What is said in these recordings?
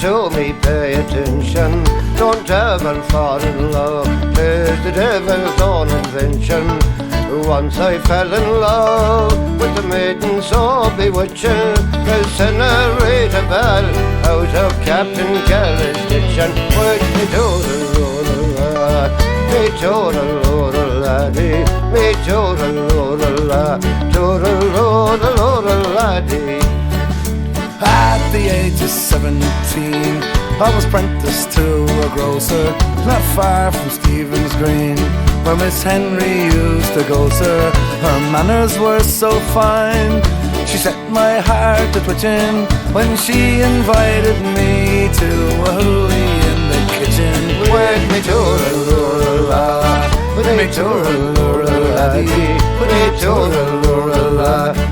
to me, pay attention. Don't ever fall in love, 'tis the devil's own invention. Once I fell in love with a maiden so bewitching, the Senorita Belle out of Captain Kelly's kitchen. With me to the road, me to the road, laddie, me to the road, laddie. At the age of 17, I was apprenticed to a grocer, not far from Stephen's Green, where Miss Henry used to go, sir. Her manners were so fine, she set my heart to twitching when she invited me to a hooey in the kitchen. With me to the lura, with me to the lura, laddie, with me to the lura, laddie.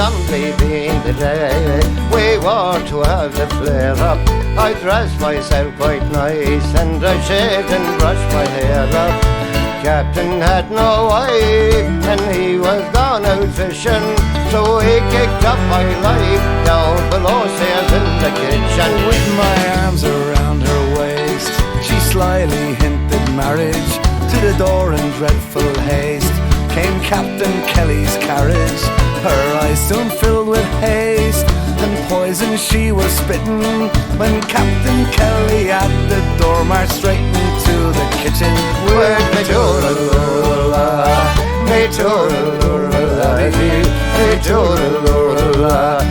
Sunday being the day we were to have the flare-up, I dressed myself quite nice and I shaved and brushed my hair up. Captain had no wife and he was gone out fishing, so he kicked up my life down below stairs in the kitchen. With my arms around her waist, she slyly hinted marriage. To the door in dreadful haste came Captain Kelly's carriage. Her eyes soon filled with haste, and poison she was spitting, when Captain Kelly at the door marched straight into the kitchen. With me to the lura, me to the lura, laddie, me to the lura, laddie.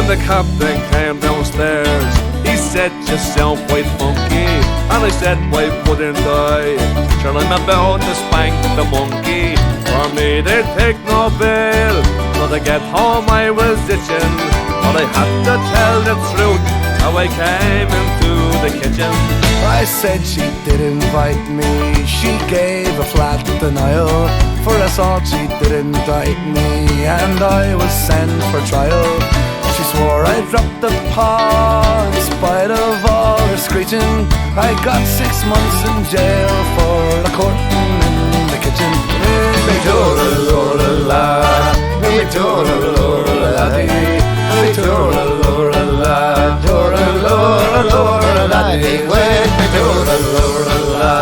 The captain came downstairs, he said, "Yourself quite funky." And I said, "Why wouldn't I? Sure, I'm about to spank the monkey. For me they take no bill, so to get home I was itching, but I had to tell the truth how I came into the kitchen." I said she did invite me, she gave a flat denial. For assault she did indict me, and I was sent for trial. She swore I dropped the paw in spite of all her screeching. I got 6 months in jail for a courting in the kitchen. Me to the lura, la, me to the lura, laddie, me to the lura, la, laddie. With me to the lura, la,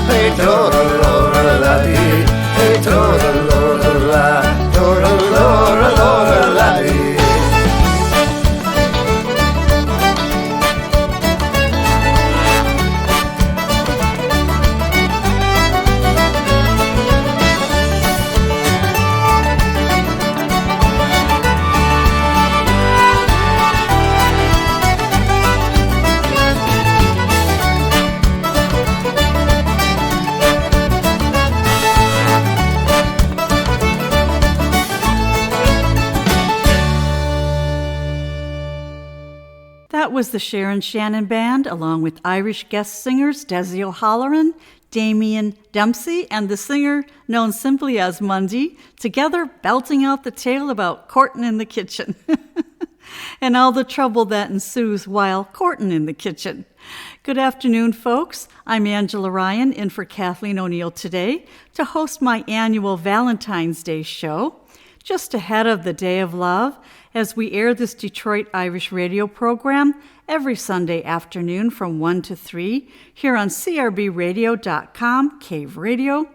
me to the lura, laddie, me to the lura, la, laddie. That was the Sharon Shannon Band, along with Irish guest singers Desi O'Halloran, Damien Dempsey, and the singer known simply as Mundy, together belting out the tale about courting in the kitchen and all the trouble that ensues while courting in the kitchen. Good afternoon, folks. I'm Angela Ryan, in for Kathleen O'Neill today to host my annual Valentine's Day show, just ahead of the Day of Love, as we air this Detroit Irish radio program every Sunday afternoon from 1 to 3 here on crbradio.com, Cave Radio.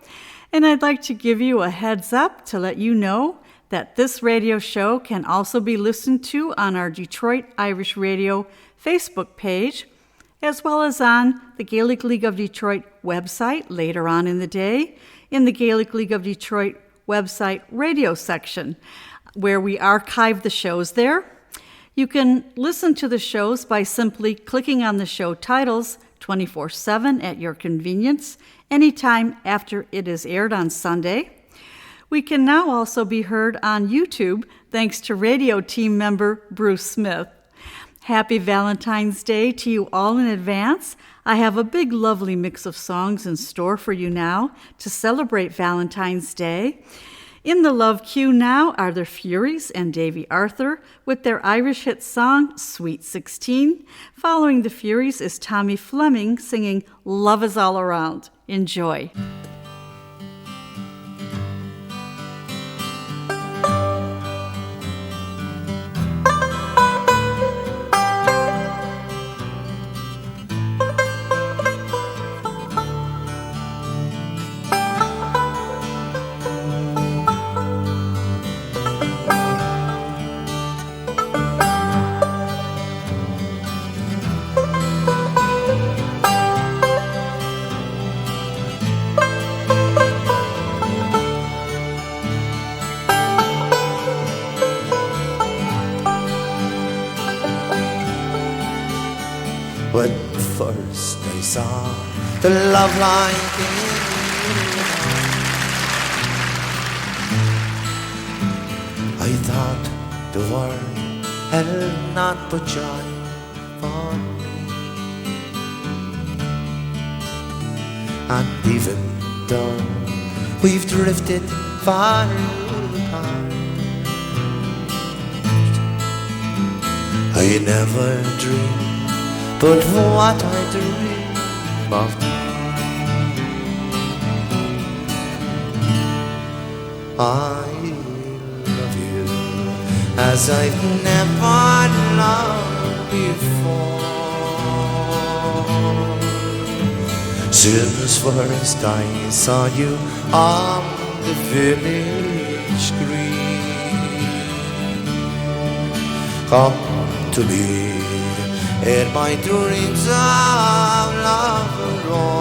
And I'd like to give you a heads up to let you know that this radio show can also be listened to on our Detroit Irish Radio Facebook page, as well as on the Gaelic League of Detroit website later on in the day, in the Gaelic League of Detroit website radio section, where we archive the shows there. You can listen to the shows by simply clicking on the show titles 24/7 at your convenience, anytime after it is aired on Sunday. We can now also be heard on YouTube thanks to radio team member Bruce Smith. Happy Valentine's Day to you all in advance. I have a big, lovely mix of songs in store for you now to celebrate Valentine's Day. In the Love Queue now are the Furies and Davy Arthur with their Irish hit song, Sweet 16. Following the Furies is Tommy Fleming singing Love Is All Around. Enjoy. When first I saw the love line in your eye, I thought the world held not but joy for me. And even though we've drifted far apart, I never dreamed but what I dream of, I love you as I've never loved before. Since first I saw you on the village green, come to me in my dreams of love alone.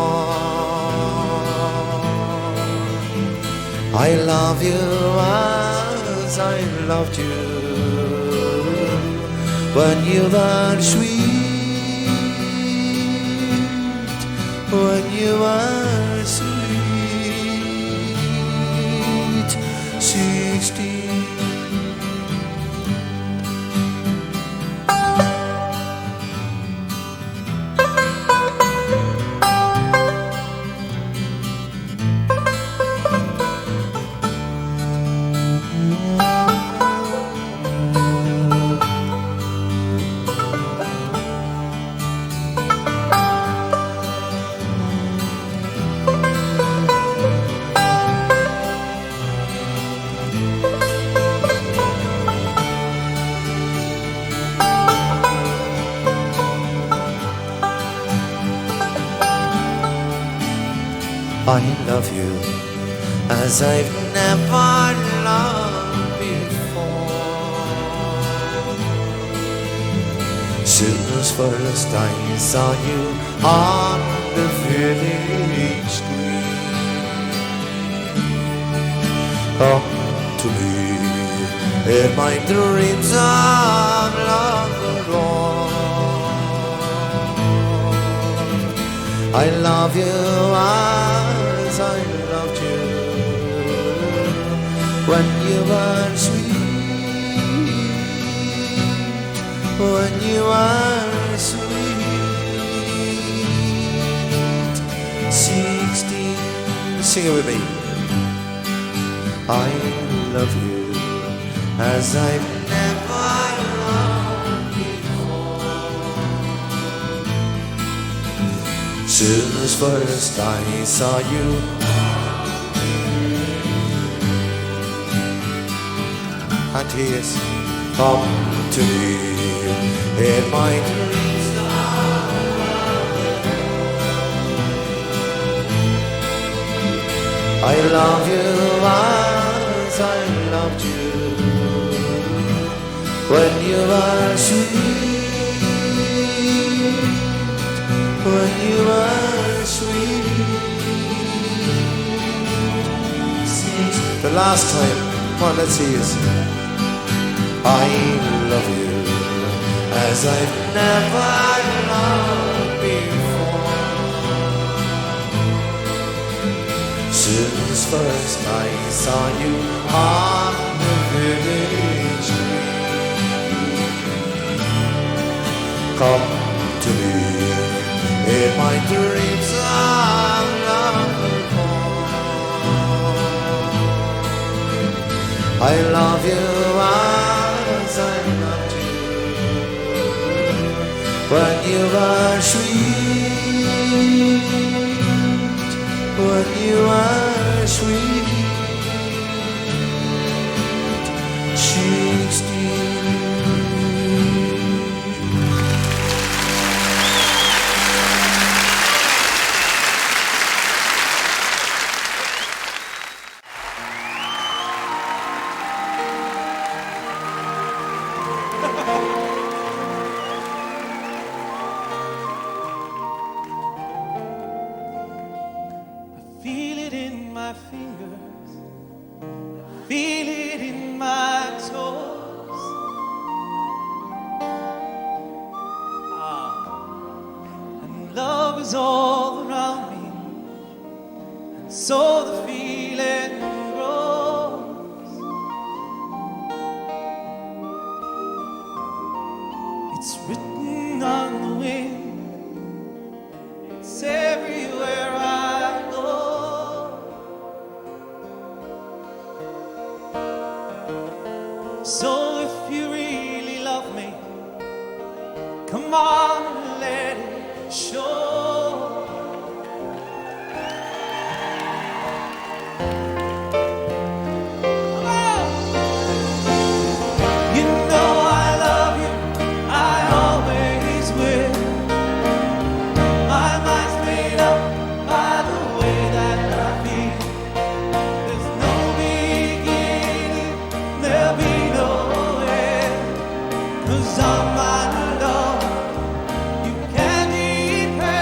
I love you as I loved you when you were sweet, when you were sweet 16. I love you as I've never loved before. Since first I saw you on the village green, come to me in my dreams of love alone. I love you as I loved you when you were sweet, when you were sweet 16. Sing it with me. I love you as I've never loved before. Since first I saw you, and he has come to me in my dreams. I love you as I loved you when you were sweet, when you were sweet. The last time, come on, let's see this. I love you as I've never loved before. Since first I saw you on the village green, come to me in my dreams another morn. I love you as I loved you when you were sweet, when you were sweet, 16. Feel it in my fingers, feel it in my toes. And love is all around me, and so the feeling grows. It's written on the wind, it's everywhere I go. So if you really love me, come on and let it show. Come on! You know I love you, I always will. My mind's made up by the way that I feel. There's no beginning, there'll be no end. 'Cause I'm my love, you can't depend.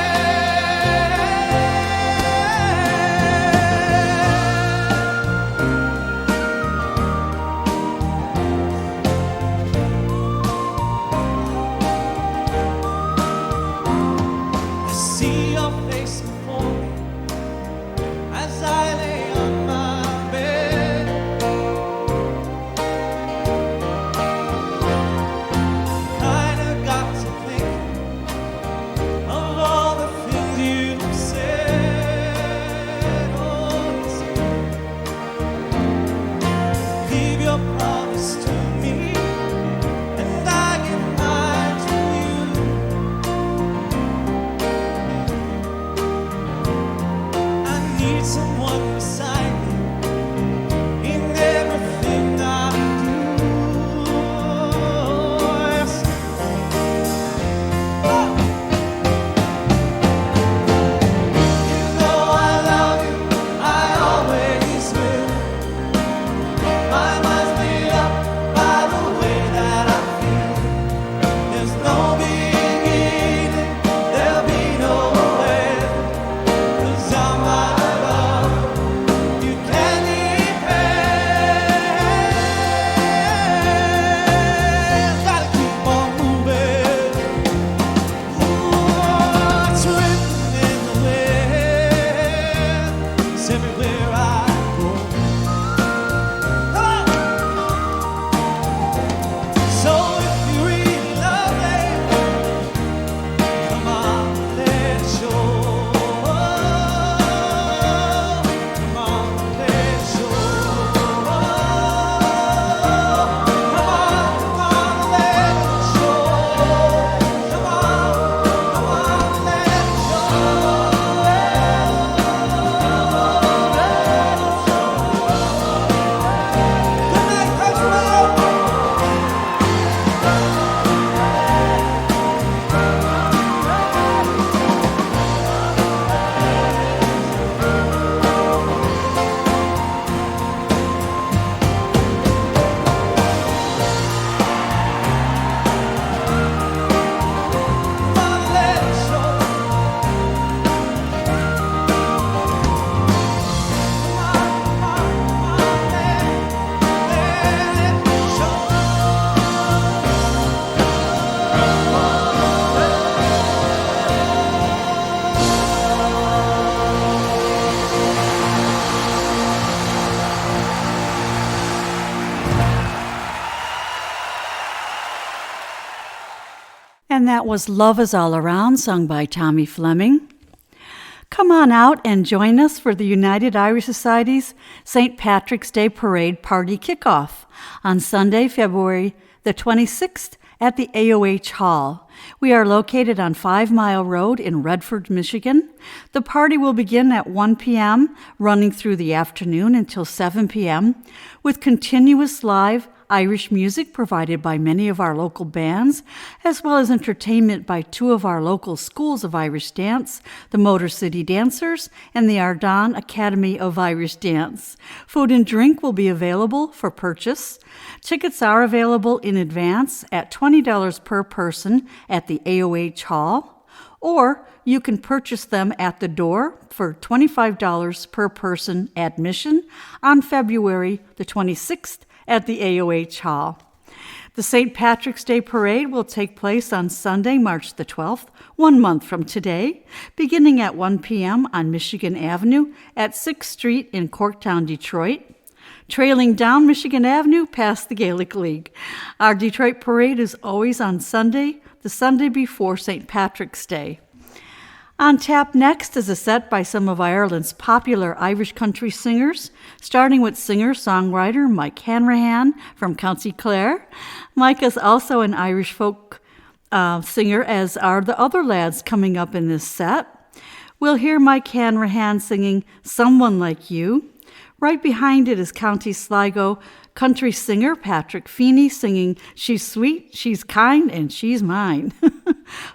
And that was Love Is All Around, sung by Tommy Fleming. Come on out and join us for the United Irish Society's St. Patrick's Day Parade Party Kickoff on Sunday, February the 26th at the AOH Hall. We are located on 5 Mile Road in Redford, Michigan. The party will begin at 1 p.m., running through the afternoon until 7 p.m., with continuous live Irish music provided by many of our local bands, as well as entertainment by 2 of our local schools of Irish dance, the Motor City Dancers and the Ardán Academy of Irish Dance. Food and drink will be available for purchase. Tickets are available in advance at $20 per person at the AOH Hall, or you can purchase them at the door for $25 per person admission on February the 26th at the AOH Hall. The St. Patrick's Day Parade will take place on Sunday, March the 12th, 1 month from today, beginning at 1 p.m. on Michigan Avenue at 6th Street in Corktown, Detroit, trailing down Michigan Avenue past the Gaelic League. Our Detroit Parade is always on Sunday, the Sunday before St. Patrick's Day. On tap next is a set by some of Ireland's popular Irish country singers, starting with singer-songwriter Mike Hanrahan from County Clare. Mike is also an Irish folk singer, as are the other lads coming up in this set. We'll hear Mike Hanrahan singing Someone Like You. Right behind it is County Sligo country singer Patrick Feeney singing She's Sweet, She's Kind, and She's Mine.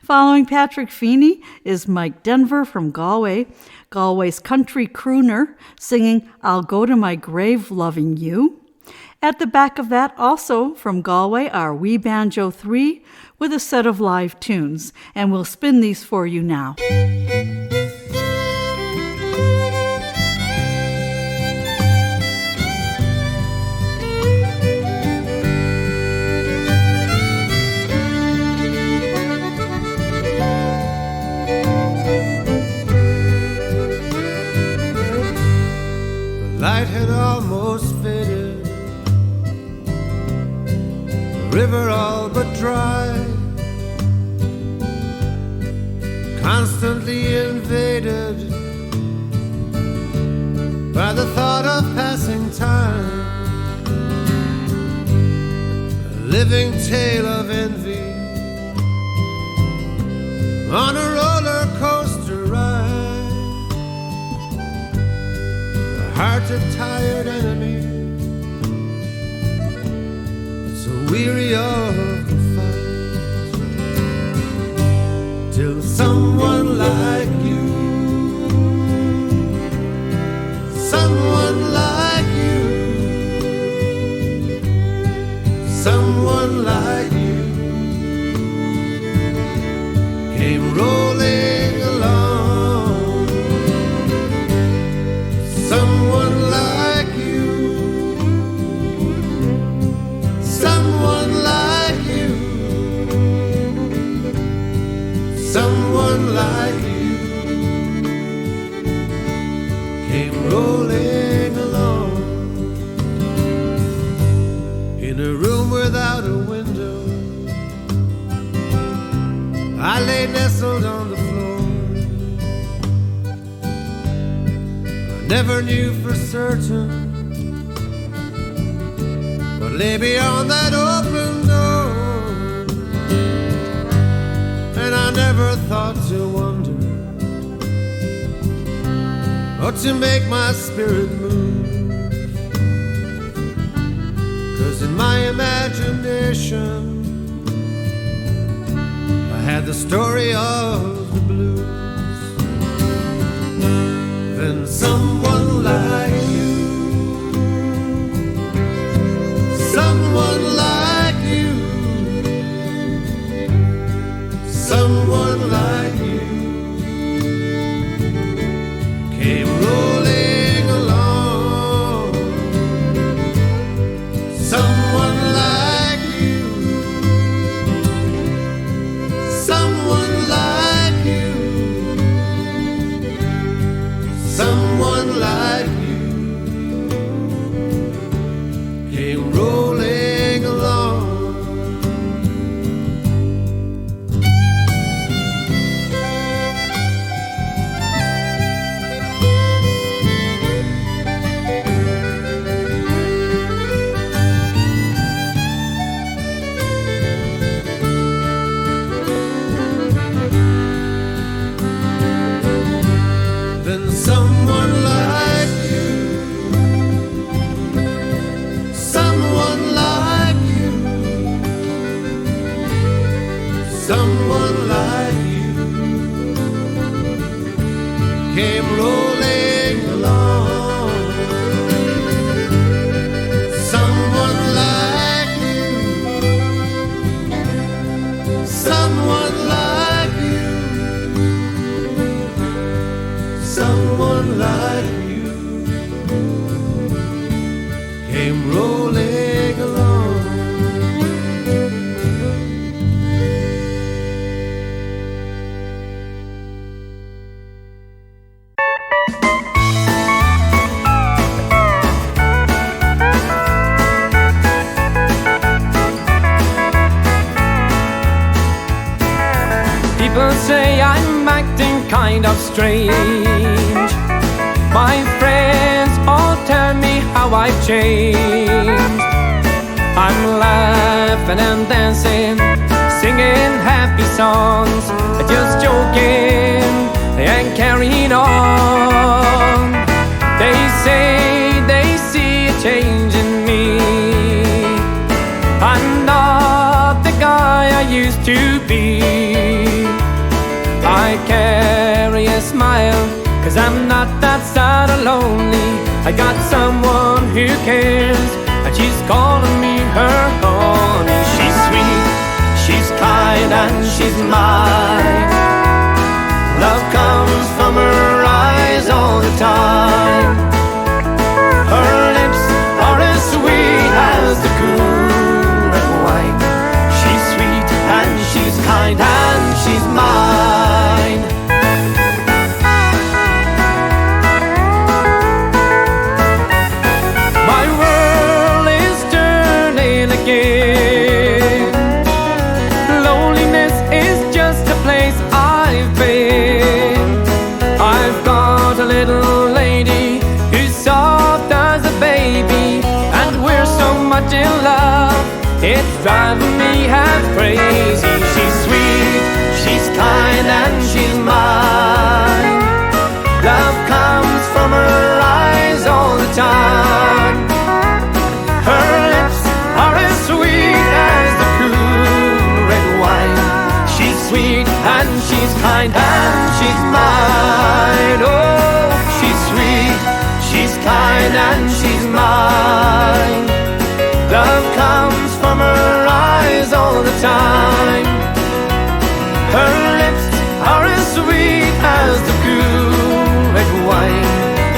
Following Patrick Feeney is Mike Denver from Galway, Galway's country crooner, singing I'll Go to My Grave Loving You. At the back of that, also from Galway, are Wee Banjo 3 with a set of live tunes, and we'll spin these for you now. Light had almost faded, the river all but dry, constantly invaded by the thought of passing time, a living tale of envy on a roller coaster ride. Heart a tired enemy, so weary of the fight, till someone like you, someone like you, someone like you came rolling along. Someone like you, someone like you, someone like you came rolling along. In a room without a window, I lay nestled on the floor. Never knew for certain what lay beyond that open door, and I never thought to wonder or to make my spirit move, 'cause in my imagination I had the story of the blues. Then someone like you, someone like you, someone like you came rolling along. Someone like you, someone like you, someone like you came rolling along. kind of strange. My friends all tell me how I've changed. I'm laughing and dancing, singing happy songs, just joking and carrying on. They say they see a change in me. I'm not the guy I used to be. I carry a smile, 'cause I'm not that sad or lonely. I got someone who cares, and she's calling me her honey. She's sweet, she's kind, and she's mine. Love comes from her eyes all the time. Her lips are as sweet as the cool red wine. She's sweet and she's kind and she's mine. My world is turning again. Loneliness is just a place I've been. I've got a little lady who's soft as a baby, and we're so much in love, it's driving me half crazy. She's sweet, she's kind, and she's mine. Love comes from her eyes all the time. Her lips are as sweet as the cool red wine. She's sweet and she's kind and she's mine. Oh, she's sweet, she's kind and she's mine. Love comes from her eyes all the time. Her lips are as sweet as the cool red wine.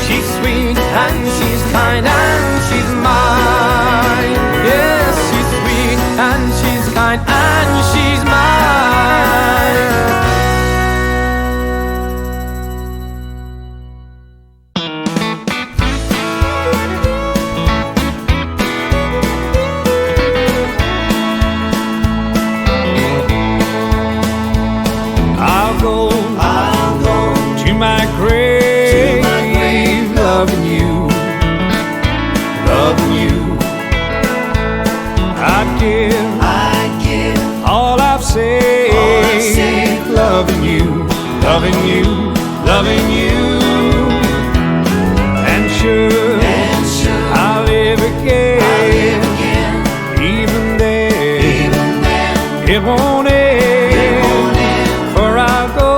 She's sweet and she's kind and she's mine. Yes, she's sweet and she's kind and she's mine. I'll go to my grave, loving you, loving you. I'd give all I've saved, loving you, loving you, loving you. And sure, I'll live again, even then, it won't end. For I'll go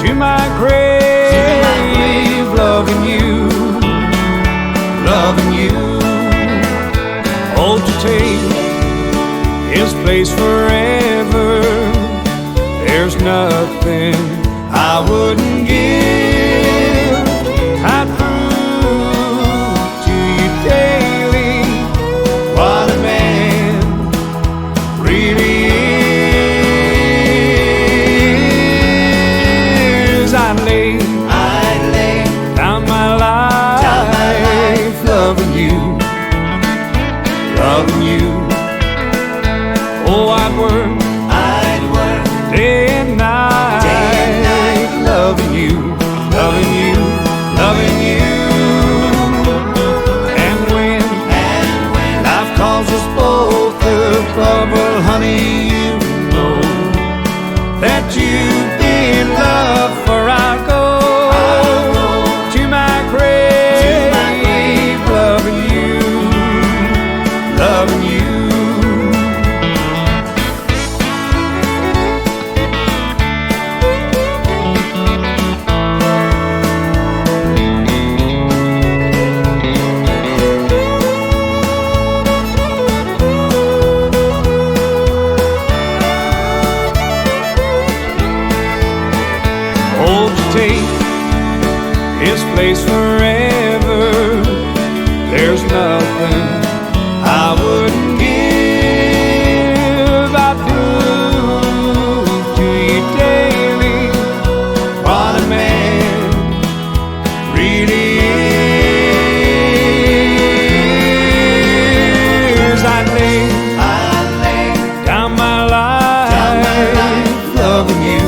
to my grave, loving you, loving you. Oh, to take his place forever, there's nothing I wouldn't give. I'd prove to you daily what a man really is. I'd lay down my life, loving you, loving you. Oh, I'd work day and night, loving you, loving you, loving you. And when life calls us both to trouble, honey, you know that you've been loved. For I'll go to my grave, loving you, loving you. Oh, to take his place forever, there's nothing I wouldn't give. I'd prove to you daily what a man really is. I'd lay down my life, loving you,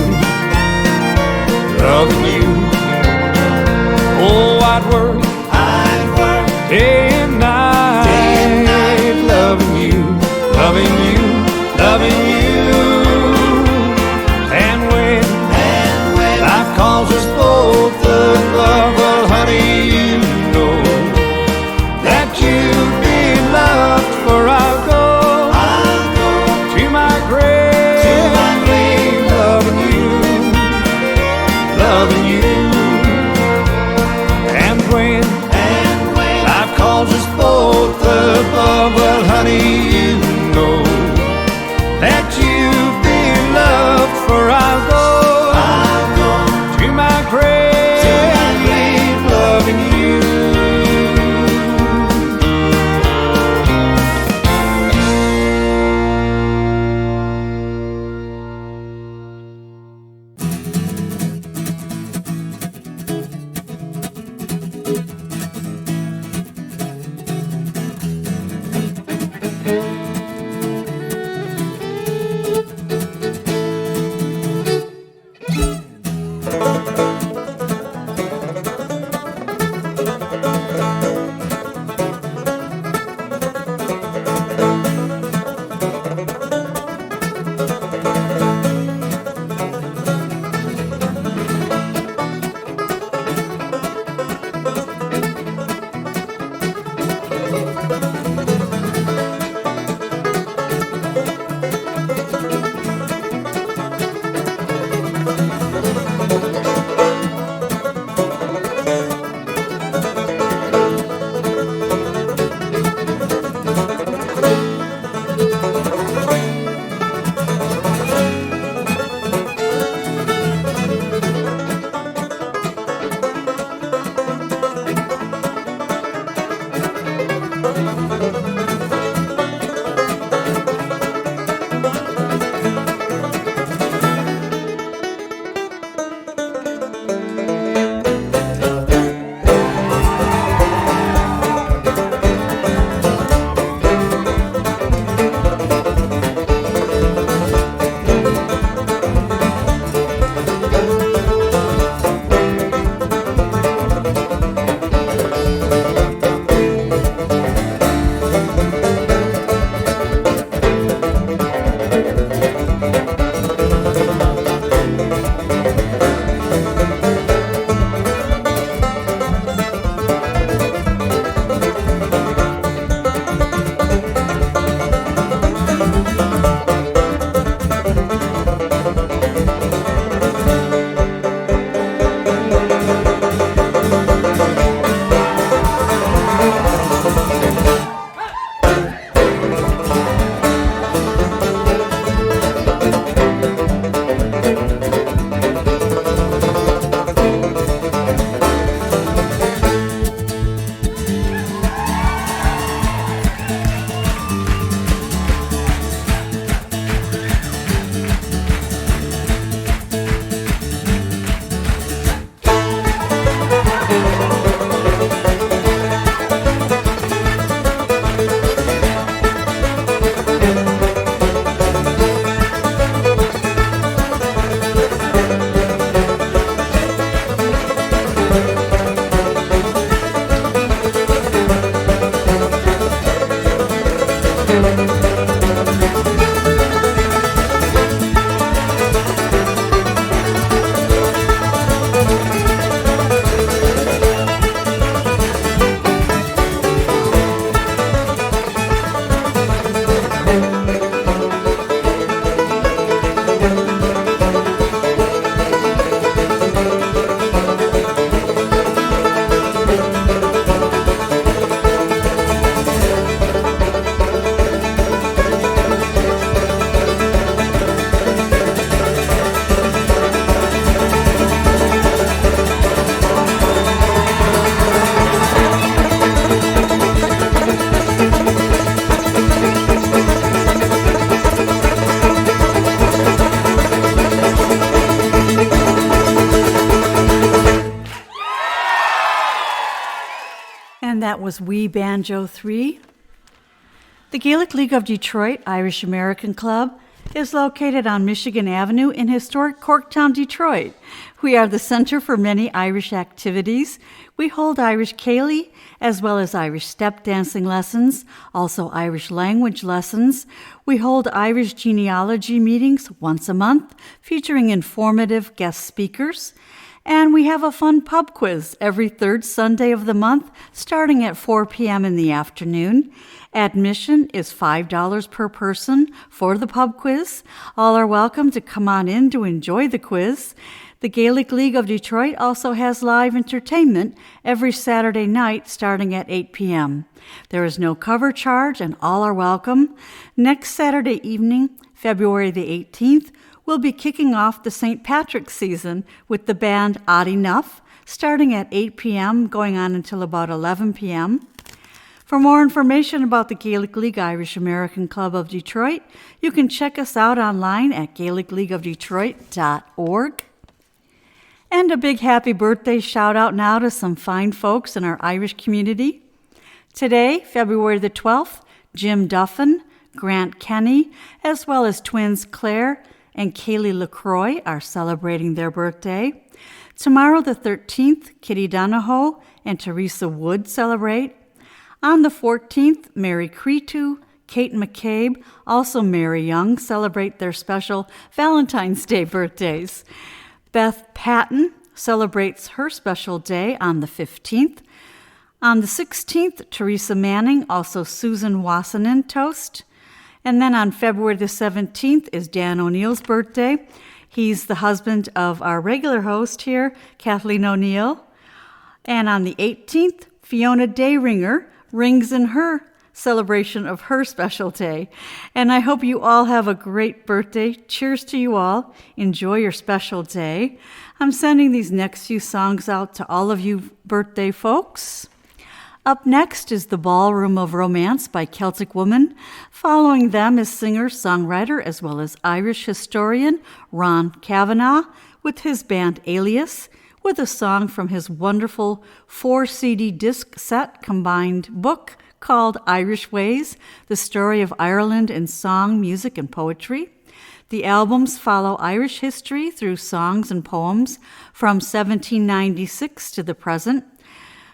And that was Wee Banjo 3. The Gaelic League of Detroit Irish American Club is located on Michigan Avenue in historic Corktown, Detroit. We are the center for many Irish activities. We hold Irish céilí as well as Irish step dancing lessons, also Irish language lessons. We hold Irish genealogy meetings once a month featuring informative guest speakers. And we have a fun pub quiz every third Sunday of the month starting at 4 p.m. in the afternoon. Admission is $5 per person for the pub quiz. All are welcome to come on in to enjoy the quiz. The Gaelic League of Detroit also has live entertainment every Saturday night starting at 8 p.m. There is no cover charge and all are welcome. Next Saturday evening, February the 18th, we'll be kicking off the St. Patrick's season with the band Odd Enough, starting at 8 p.m., going on until about 11 p.m. For more information about the Gaelic League Irish American Club of Detroit, you can check us out online at GaelicLeagueofDetroit.org. And a big happy birthday shout out now to some fine folks in our Irish community. Today, February the 12th, Jim Duffin, Grant Kenny, as well as twins Claire and Kaylee LaCroix are celebrating their birthday. Tomorrow, the 13th, Kitty Donahoe and Teresa Wood celebrate. On the 14th, Mary Cretu, Kate McCabe, also Mary Young, celebrate their special Valentine's Day birthdays. Beth Patton celebrates her special day on the 15th. On the 16th, Teresa Manning, also Susan Wassenaar toast. And then on February the 17th is Dan O'Neill's birthday. He's the husband of our regular host here, Kathleen O'Neill. And on the 18th, Fiona Dayringer rings in her celebration of her special day. And I hope you all have a great birthday. Cheers to you all. Enjoy your special day. I'm sending these next few songs out to all of you birthday folks. Up next is The Ballroom of Romance by Celtic Woman. Following them is singer-songwriter as well as Irish historian Ron Kavanagh with his band Alias, with a song from his wonderful 4-CD disc set combined book called Irish Ways, the story of Ireland in song, music, and poetry. The albums follow Irish history through songs and poems from 1796 to the present.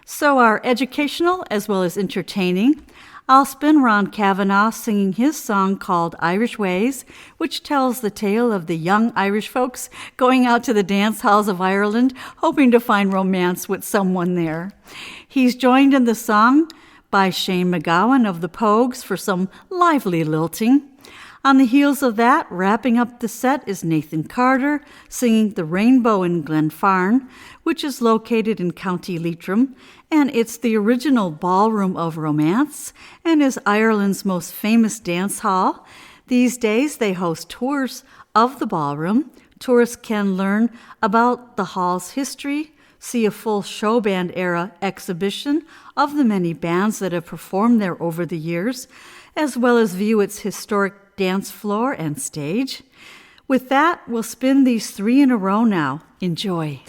So are educational as well as entertaining. I'll spin Ron Kavanagh singing his song called Irish Ways, which tells the tale of the young Irish folks going out to the dance halls of Ireland, hoping to find romance with someone there. He's joined in the song by Shane McGowan of the Pogues for some lively lilting. On the heels of that, wrapping up the set is Nathan Carter singing The Rainbow in Glenfarne, which is located in County Leitrim, and it's the original ballroom of romance and is Ireland's most famous dance hall. These days, they host tours of the ballroom. Tourists can learn about the hall's history, see a full show band era exhibition of the many bands that have performed there over the years, as well as view its historic dance floor and stage. With that, we'll spin these 3 in a row now. Enjoy.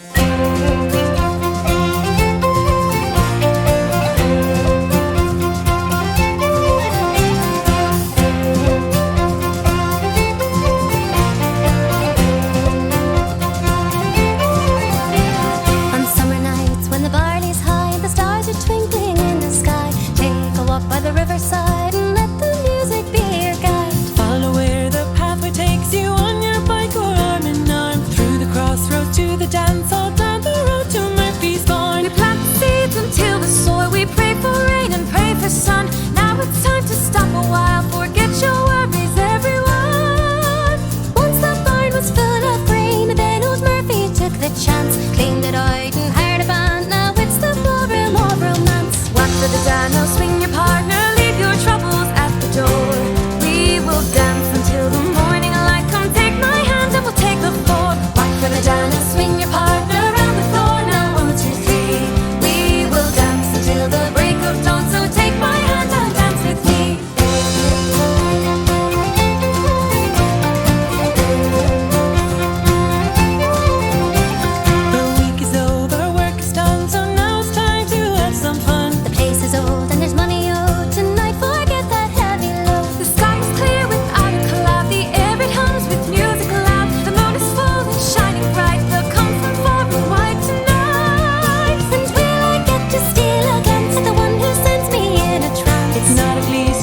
On summer nights when the barley's high and the stars are twinkling in the sky, take a walk by the riverside and let the music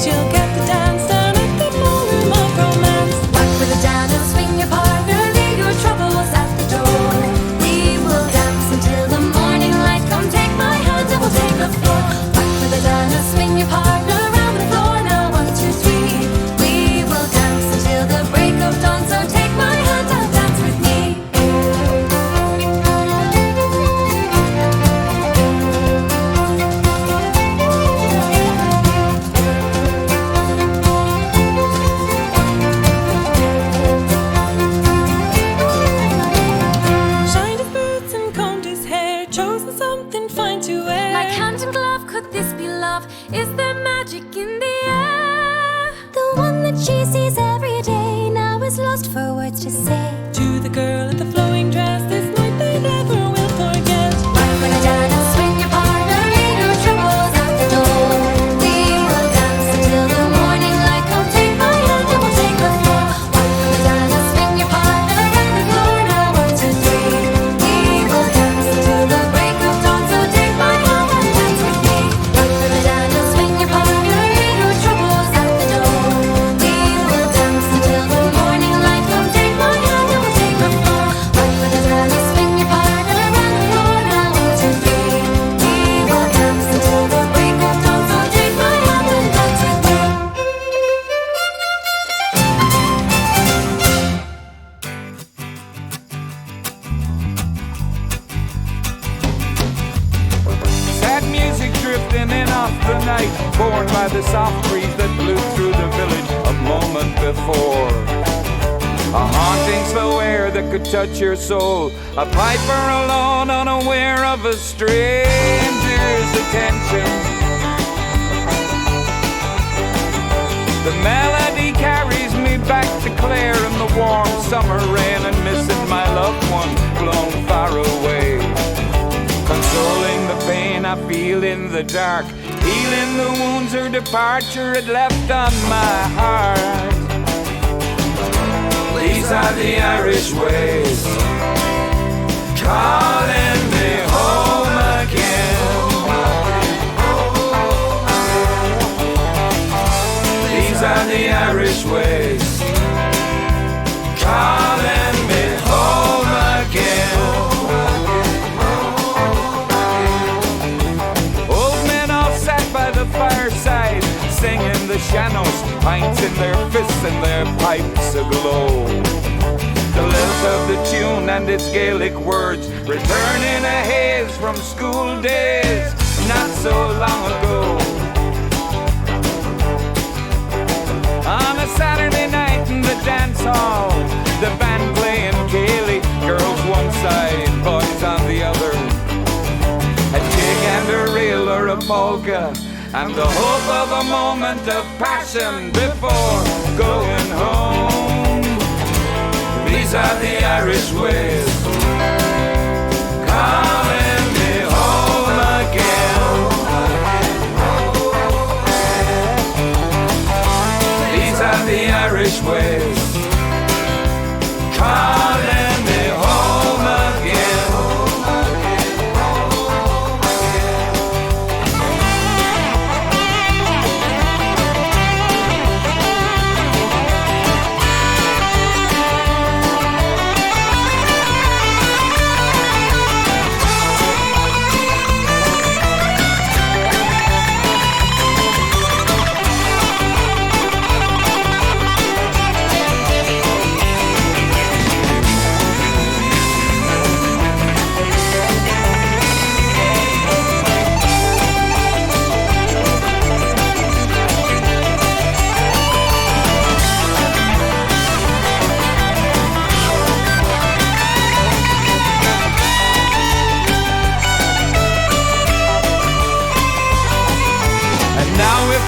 you'll get the dance down at the ballroom of romance. Rock with the dance, swing your partner, leave your troubles at the door. We will dance until the morning light. Come take my hand and we'll take the floor. Rock with the dance, swing your partner around the floor. Now 1, 2, 3. We will dance until the break of dawn. So take my hand and dance with me. Shined his boots and combed his hair, chosen something fine to wear. Like hand and glove, could this be love? Is there magic in the air? The one that she sees every day now is lost for words to say. To the girl in the flowing dress, this night they never will forget. Rock with a dance, swing your partner, leave your troubles at the door. We will dance until the morning light. Come take my hand and we'll take the floor. Rock with a dance, swing your partner around the floor. Now 1, 2, 3. We will dance until the break of dawn. So take my hand and dance with me. Rock with a dance, swing your partner, leave your troubles at the door. We will dance until the morning light. Come take my hand and we'll take the floor. Rock with a dance, swing your partner around the floor. Now 1, 2, 3. We will dance until the break of dawn. So take my hand and dance with me. Sad music drifting in off the night, borne by the soft breeze that blew through the village a moment before. A haunting slow air that could touch your soul, a piper alone unaware of a stranger's attention. The melody carries me back to Clare in the warm summer rain, and missing my loved one blown far away. Consoling the pain I feel in the dark, healing the wounds her departure had left on my heart. These are the Irish ways, calling me home again. These are the Irish ways, calling me home again. The fireside, singing the shannos, pints in their fists and their pipes aglow. The lilt of the tune and its Gaelic words return in a haze from school days not so long ago. On a Saturday night in the dance hall, the band playing Gaelic, girls one side, boys on the other. A jig and a reel or a polka, and the hope of a moment of passion before going home. These are the Irish ways, calling me home again. These are the Irish ways, calling me home again.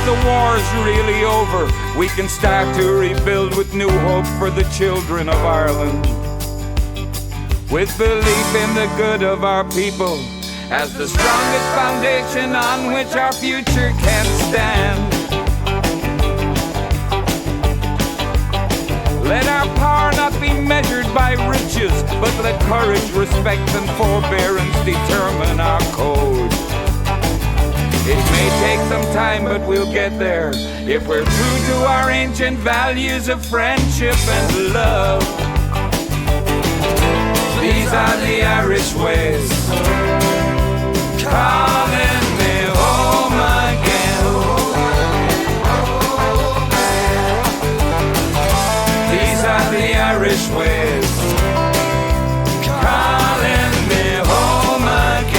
The war's really over, we can start to rebuild with new hope for the children of Ireland. With belief in the good of our people as the strongest foundation on which our future can stand. Let our power not be measured by riches, but let courage, respect, and forbearance determine our code. It may take some time, but we'll get there if we're true to our ancient values of friendship and love. These are the Irish ways, calling me home again. These are the Irish ways, calling me home again.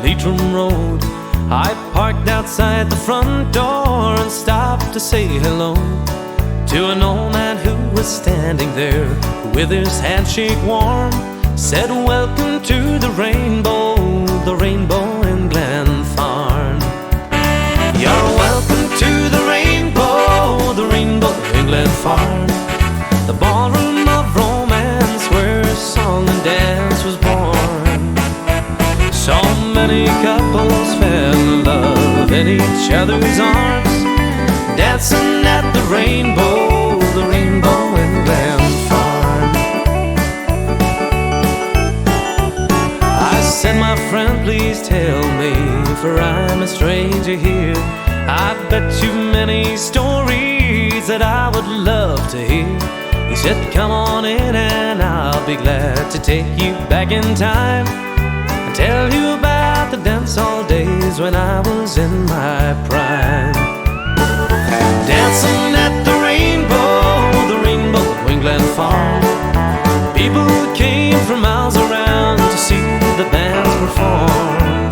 Leitrim Road, I parked outside the front door and stopped to say hello to an old man who was standing there with his handshake warm. Said, welcome to the rainbow in Glen Farm. You're welcome to the rainbow in Glen Farm, the ballroom of romance where song and dance was born. So many couples fell in love in each other's arms, dancing at the rainbow in Glen Farm. I said, my friend, please tell me, for I'm a stranger here. I bet you many stories that I would love to hear. He said, come on in and I'll be glad to take you back in time, tell you about the dance hall days when I was in my prime. Dancing at the rainbow in Glen Farm. People came from miles around to see the bands perform.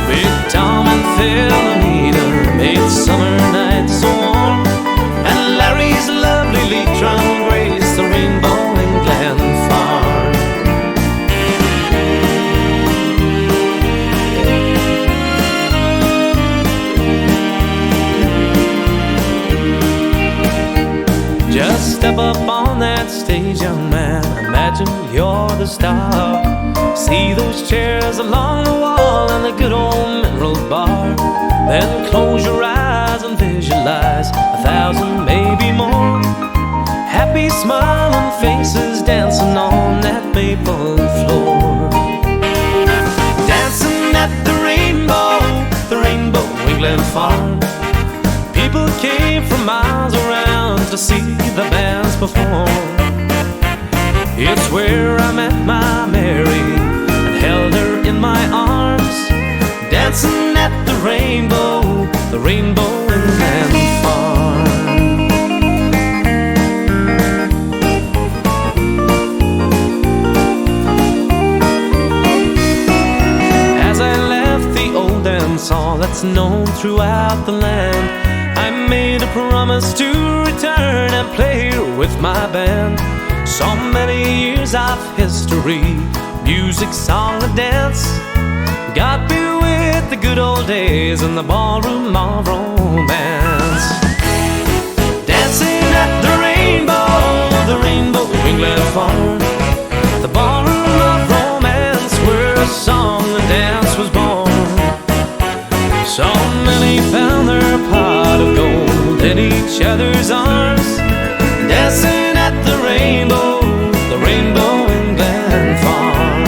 Big Tom and Phil and Anita made summer nights so warm, and Larry's lovely lead drum graced the rainbow in Glen Farm. Just step up on that stage, young man, imagine you're the star. See those chairs along the wall and the good old mineral bar. Then close your eyes and visualize 1,000, maybe more happy smiling faces dancing on that maple floor. Dancing at the rainbow in Glen Farm. People came from miles around to see the bands perform. It's where I met my Mary and held her in my arms, dancing at the rainbow in Glen Farm. As I left the old dance hall that's known throughout the land, I made a promise to return and play with my band. So many years of history, music, song, and dance got me with the good old days in the ballroom of romance. Dancing at the rainbow in Glen Farm, the ballroom of romance where a song and dance was born. So many found their pot of gold in each other's arms, dancing at the rainbow in Glen Farm.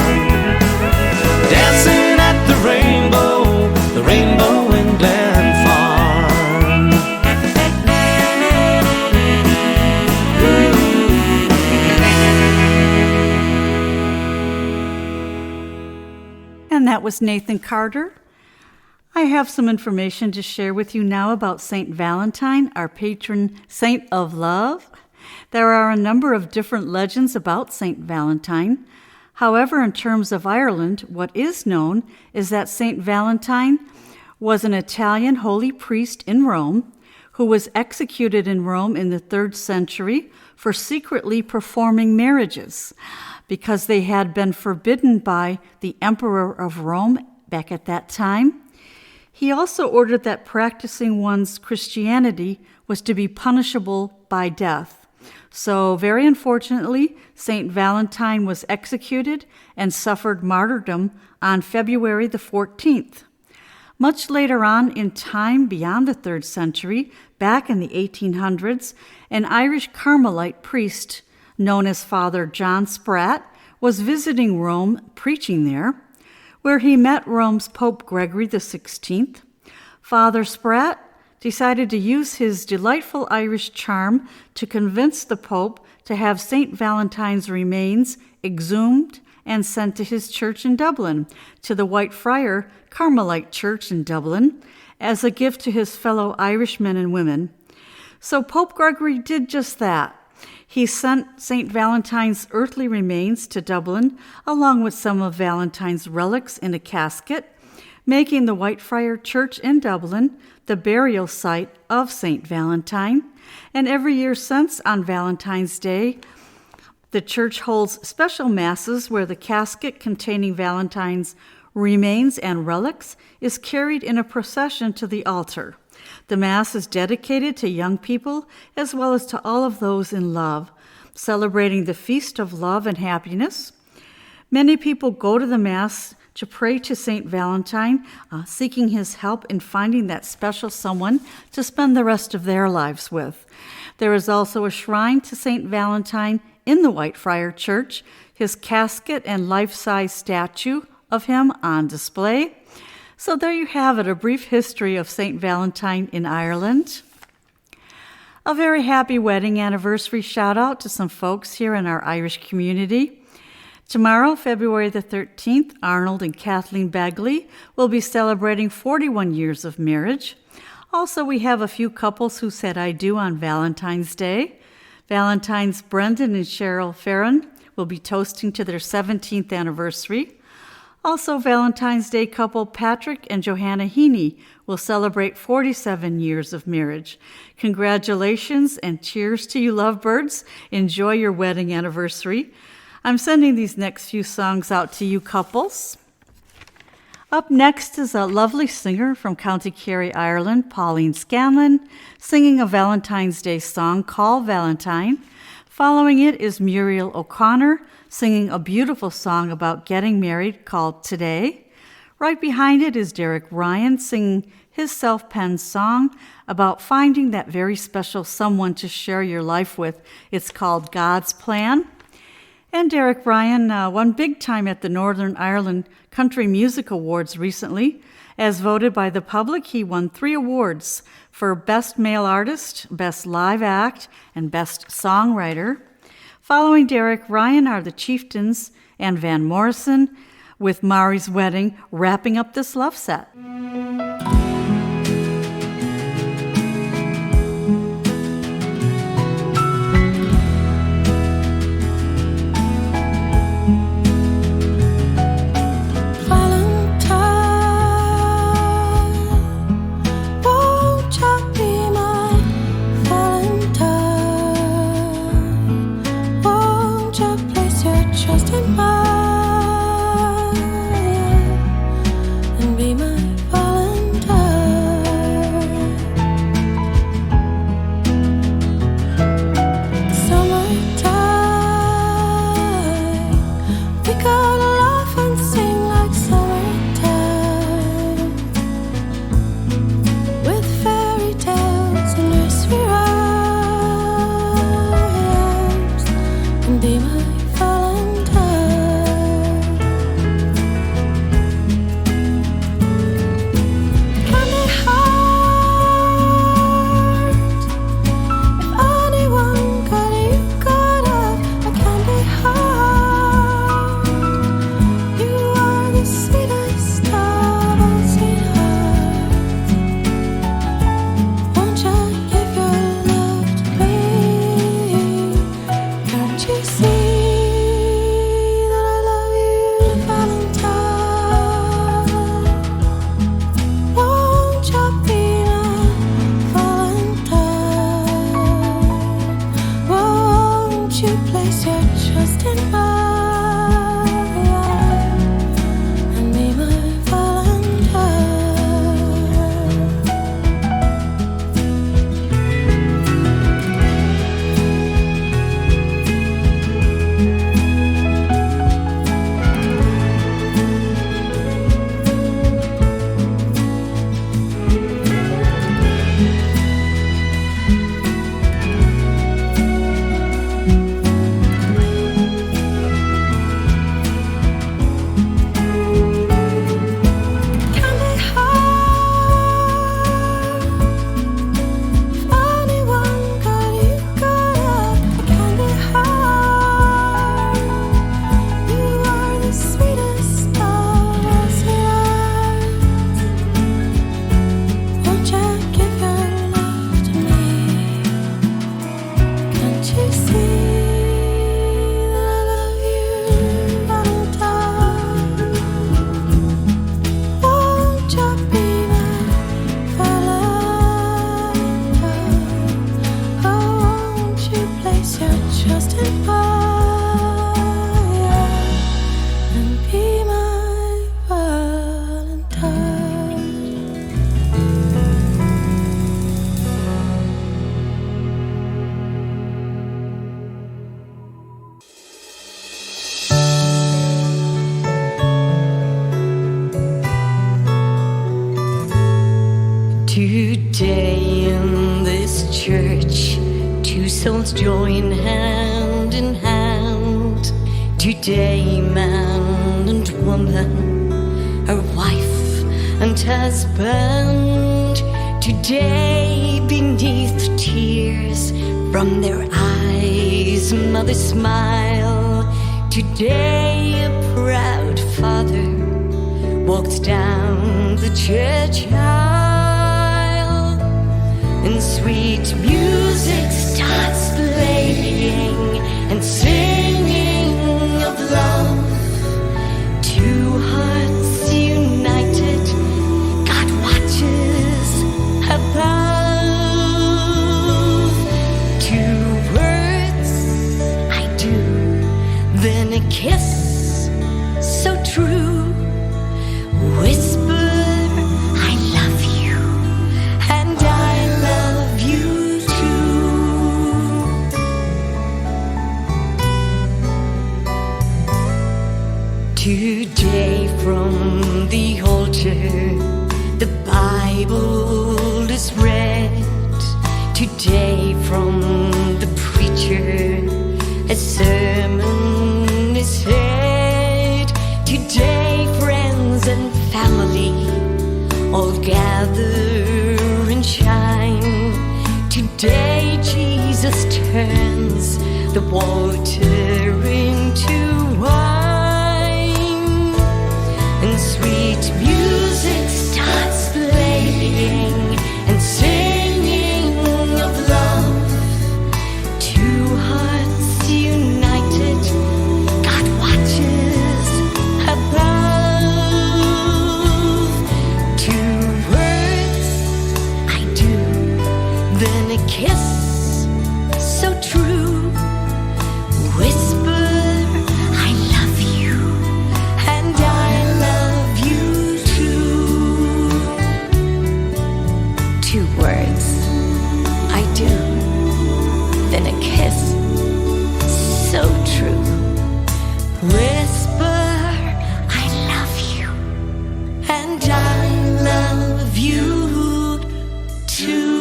Dancing at the rainbow that was Nathan Carter. I have some information to share with you now about St. Valentine, our patron saint of love. There are a number of different legends about St. Valentine. However, in terms of Ireland, what is known is that St. Valentine was an Italian holy priest in Rome who was executed in Rome in the 3rd century for secretly performing marriages because they had been forbidden by the Emperor of Rome back at that time. He also ordered that practicing one's Christianity was to be punishable by death. So, very unfortunately, St. Valentine was executed and suffered martyrdom on February the 14th. Much later on in time, beyond the 3rd century, back in the 1800s, an Irish Carmelite priest known as Father John Spratt was visiting Rome, preaching there, where he met Rome's Pope Gregory XVI. Father Spratt decided to use his delightful Irish charm to convince the Pope to have St. Valentine's remains exhumed and sent to his church in Dublin, to the White Friar Carmelite Church in Dublin, as a gift to his fellow Irishmen and women. So Pope Gregory did just that. He sent St. Valentine's earthly remains to Dublin, along with some of Valentine's relics in a casket, making the White Friar Church in Dublin the burial site of St. Valentine. And every year since, on Valentine's Day, the church holds special masses where the casket containing Valentine's remains and relics is carried in a procession to the altar. The Mass is dedicated to young people as well as to all of those in love, celebrating the feast of love and happiness. Many people go to the Mass to pray to St. Valentine, seeking his help in finding that special someone to spend the rest of their lives with. There is also a shrine to St. Valentine in the White Friar Church, his casket and life-size statue of him on display. So there you have it, a brief history of St. Valentine in Ireland. A very happy wedding anniversary shout out to some folks here in our Irish community. Tomorrow, February the 13th, Arnold and Kathleen Bagley will be celebrating 41 years of marriage. Also, we have a few couples who said I do on Valentine's Day. Valentine's Brendan and Cheryl Farron will be toasting to their 17th anniversary. Also, Valentine's Day couple Patrick and Johanna Heaney will celebrate 47 years of marriage. Congratulations and cheers to you lovebirds. Enjoy your wedding anniversary. I'm sending these next few songs out to you couples. Up next is a lovely singer from County Kerry, Ireland, Pauline Scanlon, singing a Valentine's Day song called Valentine. Following it is Muriel O'Connor, singing a beautiful song about getting married called Today. Right behind it is Derek Ryan singing his self-penned song about finding that very special someone to share your life with. It's called God's Plan. And Derek Ryan won big time at the Northern Ireland Country Music Awards recently. As voted by the public, he won 3 awards for Best Male Artist, Best Live Act, and Best Songwriter. Following Derek Ryan are the Chieftains and Van Morrison, with Mari's Wedding wrapping up this love set. Be my Valentine. church, two souls join hand in hand. Today, man and woman are wife and husband. Today, beneath tears from their eyes, mothers smile. Today, a proud father walks down the church aisle, and sweet music starts playing and singing of love. Two hearts united, God watches above. Two words, I do, then a kiss so true. Whisper, I love you, and I love you too. Today from the altar, the Bible is read. Today from the preacher, a sermon is said. Today friends and family all gather and shine. Today Jesus turns the water into wine, and sweet music starts playing and singing of love. Two hearts united, God watches above. Two words, I do, then a kiss so true. Whisper, I love you, and I love you too. Two words, I do, then a kiss so true. Whisper, I love you, and I love you too.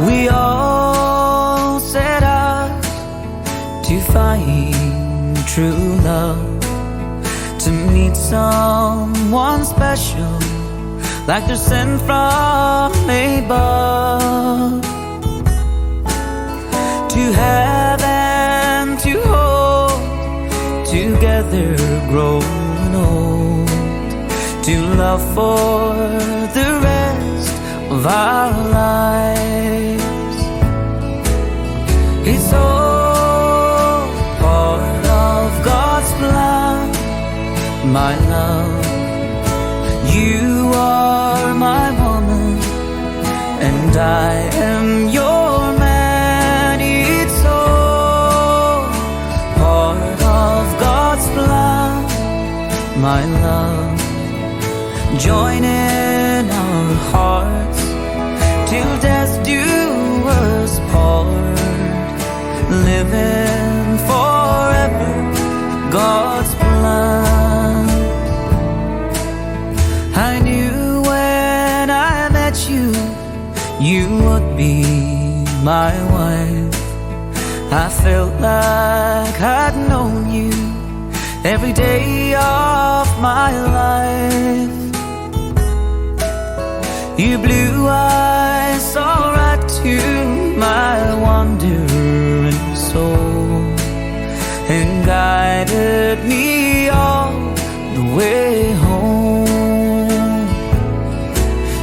We all set out to find true love, to meet someone special, like they're sent from above, to have and to hold together, growing old, to love for the rest of our lives. It's all part of God's plan, my love. You are my woman, and I am your man. It's all part of God's plan, my love. Join in our hearts till death do us part, living forever, God's plan. I knew when I met you, you would be my wife. I felt like I'd known you every day of my life. Your blue eyes saw right to my wandering soul, and guided me all the way home.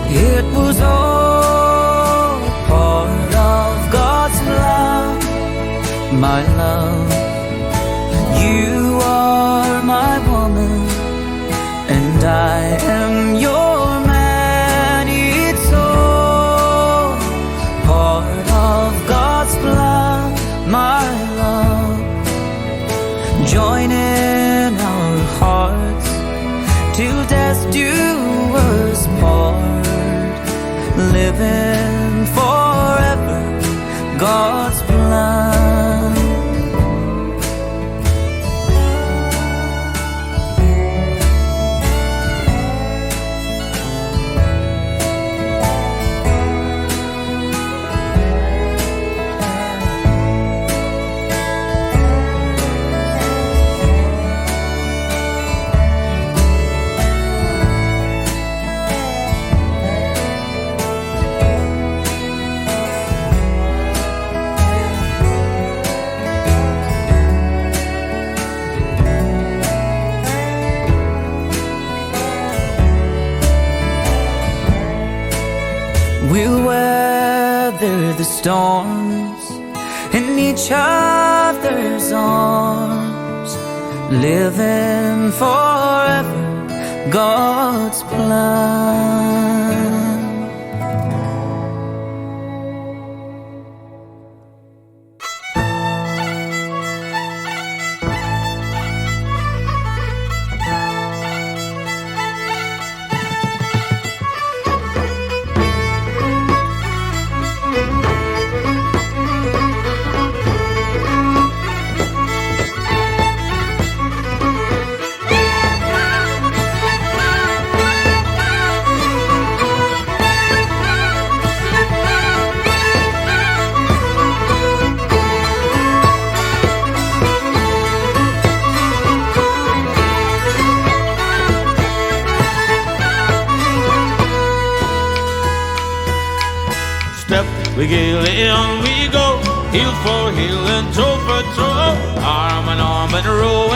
It was all part of God's plan, my love. You are my woman, and I am your man. It's all part of weather the storms in each other's arms, living forever God's plan. We gaily on we go, heel for heel and toe for toe, arm in arm and row,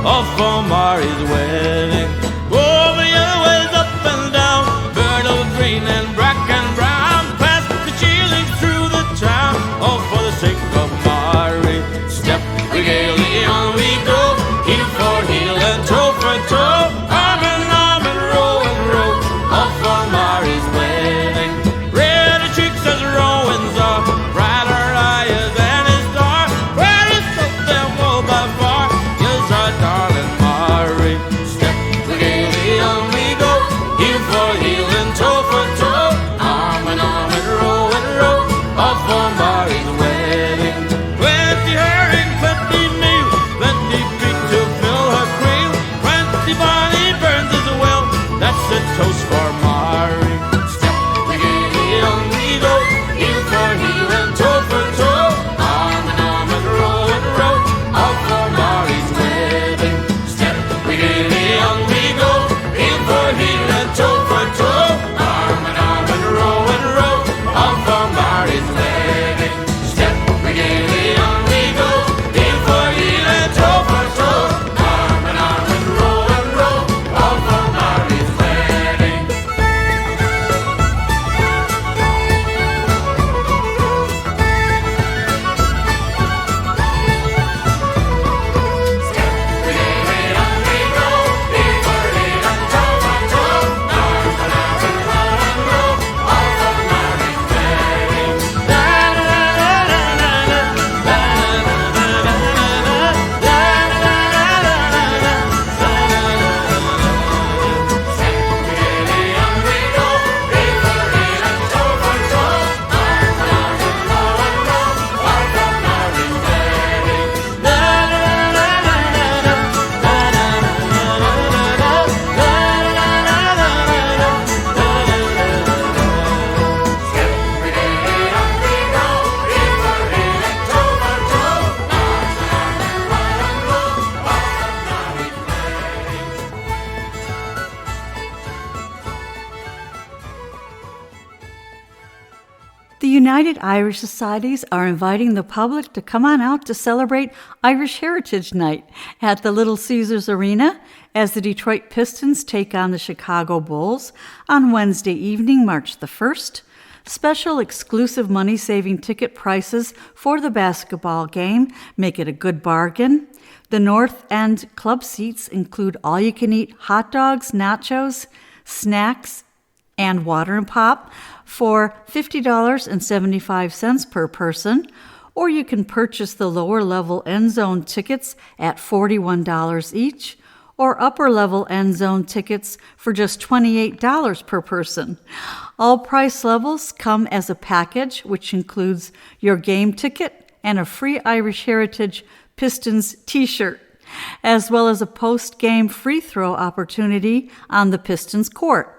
off for Mary's wedding. Over your ways up and down, bird of green and black and brown, past the cheerleading through the town, all for the sake of Mary. Step, we gaily on we go, heel for heel and toe for toe, arm in arm and row, off for Mary's wedding. Red cheeks as rowings are, brighter eyes than a star, fairest of them all by far, is our darling Mary. Step, we gaily on we go, heel for heel and toe for toe, arm in arm and row, off for Mary's wedding. 20 herring, 20 meal, 20 feet to fill her creel, 20 bonny burns as well, that's a toast for Mary. Step, we gaily on we go, heel for heel and toe for toe, arm in arm and row, off for Mary's wedding. Step, we gaily on we go, heel for heel and toe for toe, arm in arm and row, off for Mary's wedding. Step, we gaily on we go, heel for heel and toe for toe, arm in arm and row, off for Mary's wedding. The United Irish Societies are inviting the public to come on out to celebrate Irish Heritage Night at the Little Caesars Arena as the Detroit Pistons take on the Chicago Bulls on Wednesday evening, March the 1st. Special exclusive money-saving ticket prices for the basketball game make it a good bargain. The North End club seats include all-you-can-eat hot dogs, nachos, snacks, and water and pop for $50.75 per person, or you can purchase the lower level end zone tickets at $41 each, or upper level end zone tickets for just $28 per person. All price levels come as a package, which includes your game ticket and a free Irish Heritage Pistons t-shirt, as well as a post-game free throw opportunity on the Pistons court.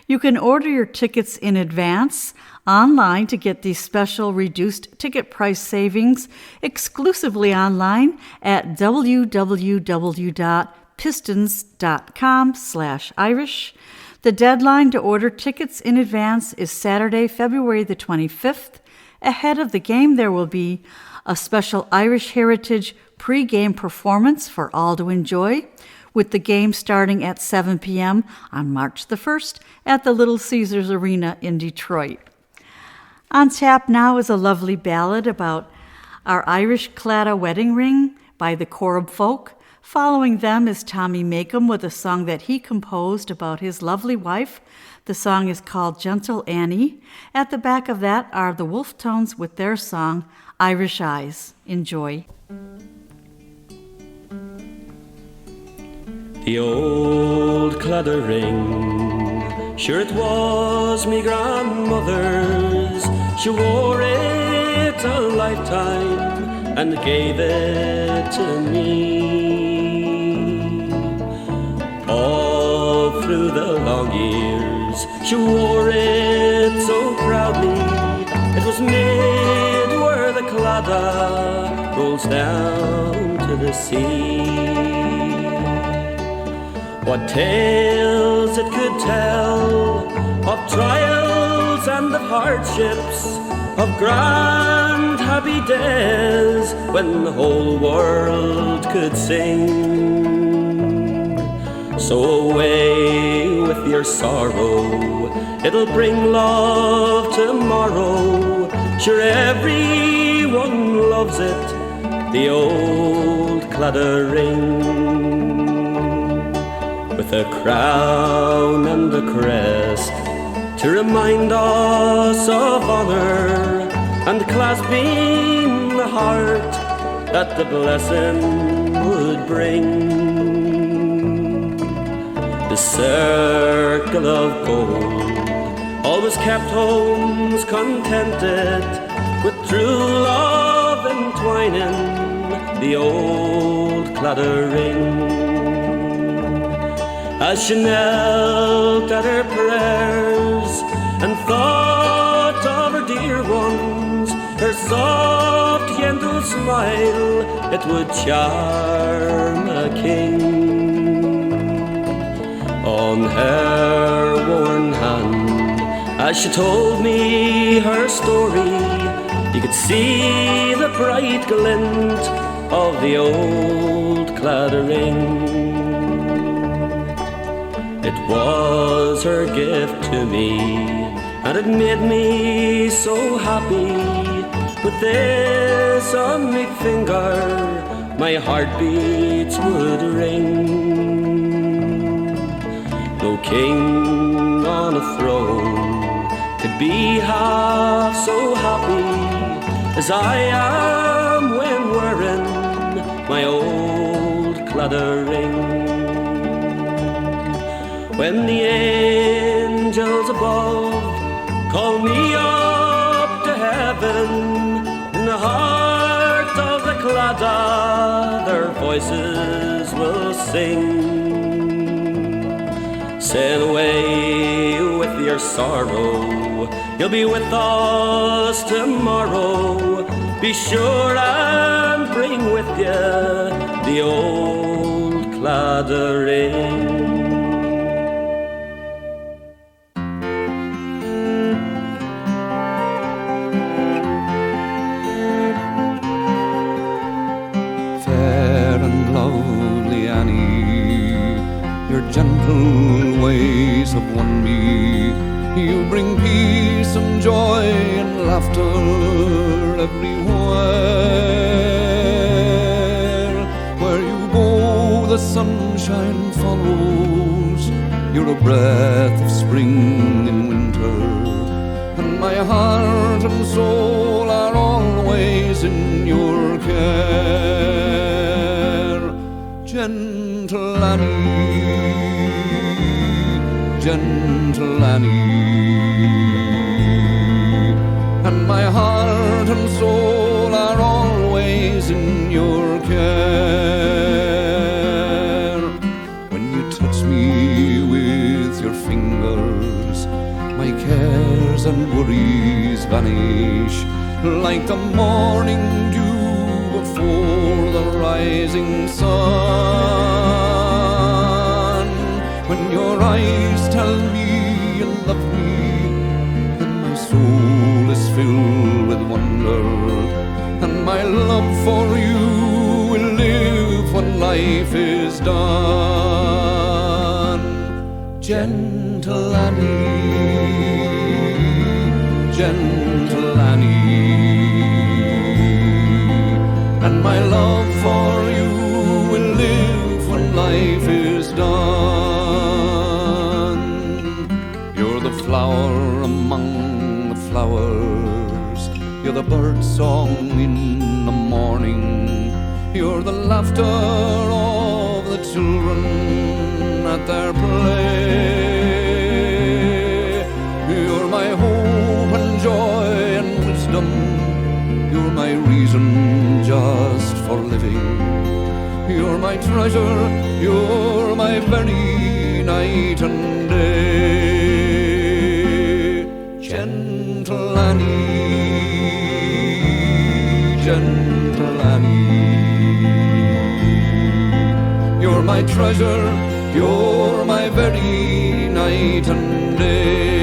You can order your tickets in advance online to get these special reduced ticket price savings exclusively online at www.pistons.com/Irish. The deadline to order tickets in advance is Saturday, February the 25th. Ahead of the game, there will be a special Irish Heritage pre-game performance for all to enjoy, with the game starting at 7 p.m. on March the 1st at the Little Caesars Arena in Detroit. On tap now is a lovely ballad about our Irish Claddagh wedding ring by the Corab Folk. Following them is Tommy Makem with a song that he composed about his lovely wife. The song is called Gentle Annie. At the back of that are the Wolf Tones with their song Irish Eyes. Enjoy. The old Claddagh ring, sure it was me grandmother's. She wore it a lifetime and gave it to me. All through the long years, she wore it so proudly. It was made where the Claddagh rolls down to the sea. What tales it could tell of trials and of hardships, of grand happy days when the whole world could sing. So away with your sorrow, it'll bring love tomorrow. Sure everyone loves it, the old Claddagh ring. With a crown and a crest to remind us of honor, and clasping the heart that the blessing would bring. The circle of gold always kept homes contented, with true love entwining the old Claddagh ring. As she knelt at her prayers and thought of her dear ones, her soft, gentle smile, it would charm a king. On her worn hand, as she told me her story, you could see the bright glint of the old Claddagh ring. It was her gift to me, and it made me so happy. With this on my finger, my heartbeats would ring. No king on a throne could be half so happy as I am when wearing my old Claddagh ring. When the angels above call me up to heaven, in the heart of the Claddagh their voices will sing. Sail away with your sorrow, you'll be with us tomorrow. Be sure and bring with you the old Claddagh ring. Gentle ways have won me. You bring peace and joy and laughter everywhere. Where you go, the sunshine follows. You're a breath of spring in winter, and my heart and soul are always in your care. Gentle Annie, gentle Annie, and my heart and soul are always in your care. When you touch me with your fingers, my cares and worries vanish, like the morning dew before the rising sun. When your eyes tell me you love me, then my soul is filled with wonder, and my love for you will live when life is done. Gentle Annie, gentle You're the bird song in the morning. You're the laughter of the children at their play. You're my hope and joy and wisdom. You're my reason just for living. You're my treasure, you're my very night and day. Gentle Annie, gentle Annie. You're my treasure, you're my very night and day.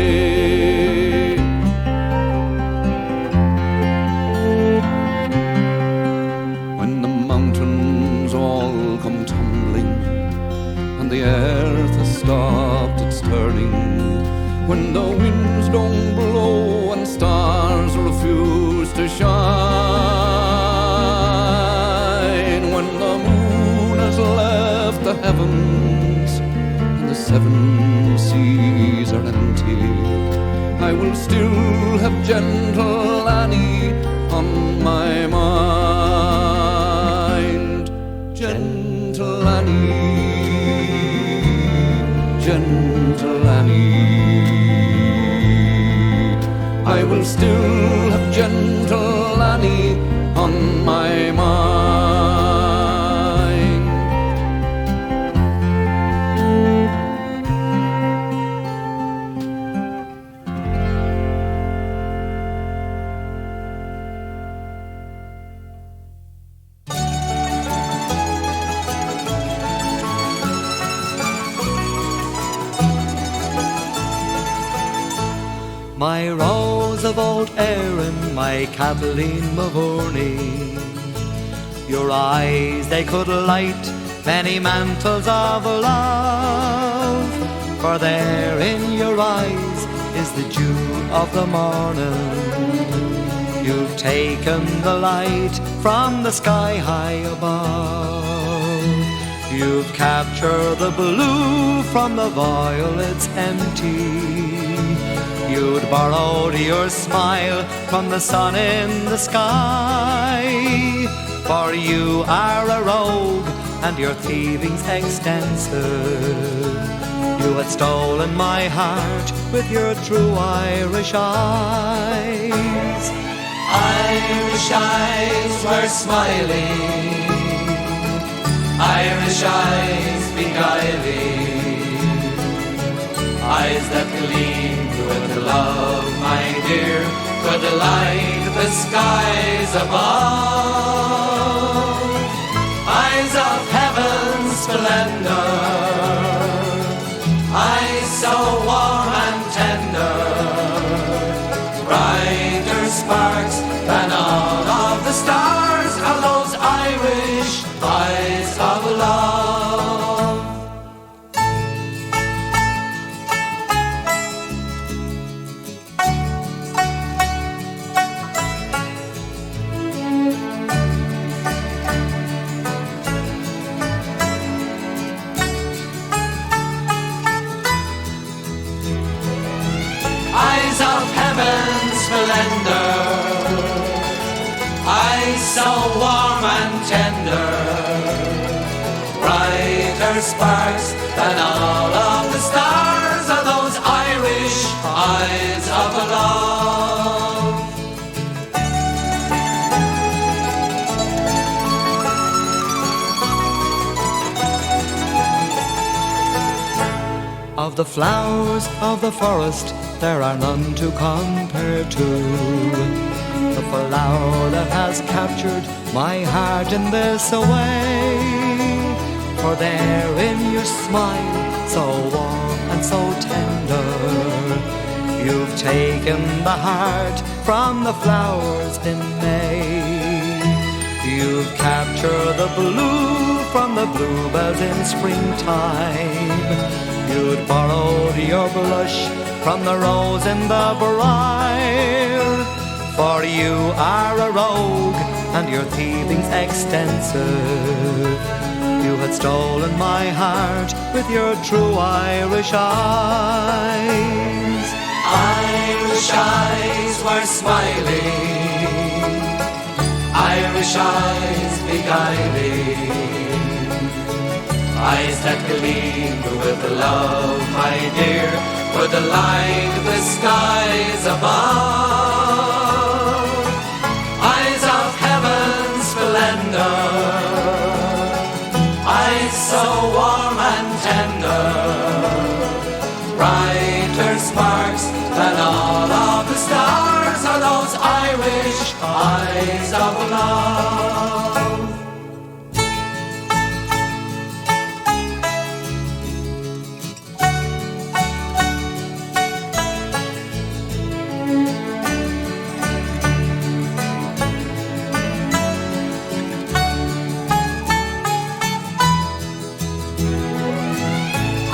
The earth has stopped its turning, when the winds don't blow and stars refuse to shine, when the moon has left the heavens and the seven seas are empty, I will still have gentle Annie on my mind. Gentle Annie, gentle Annie, I will still have gentle Annie on my mind. My rose of old Erin, my Kathleen Mahoney, your eyes, they could light many mantles of love, for there in your eyes is the dew of the morning. You've taken the light from the sky high above. You've captured the blue from the violets empty. You'd borrowed your smile from the sun in the sky, for you are a rogue and your thieving's extensive. You had stolen my heart with your true Irish eyes. Irish eyes were smiling, Irish eyes beguiling, eyes that gleamed with love, my dear, could light the skies above. Eyes of heaven's splendor, eyes so warm and tender, brighter sparks than all of the stars are those Irish eyes of love. Eyes of heaven's splendor, eyes so warm and tender, brighter sparks than all of the stars are those Irish eyes of love. Of the flowers of the forest there are none to compare to the flower that has captured my heart in this way. For there in your smile, so warm and so tender, you've taken the heart from the flowers in May. You've captured the blue from the bluebells in springtime. You'd borrowed your blush from the rose in the briar, for you are a rogue and your thieving's extensive. You had stolen my heart with your true Irish eyes. Irish eyes were smiling, Irish eyes beguiling, eyes that gleam with love, my dear, for the light the skies above, eyes of heaven's splendor, eyes so warm and tender, brighter sparks than all of the stars are those Irish eyes of love.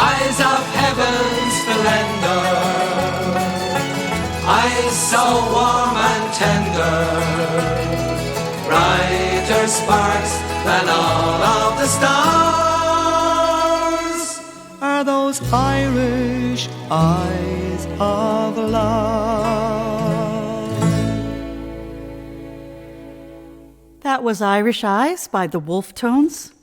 Eyes of heaven's splendor, eyes so warm and tender, brighter sparks than all of the stars are those Irish eyes of love. That was Irish Eyes by the Wolf Tones.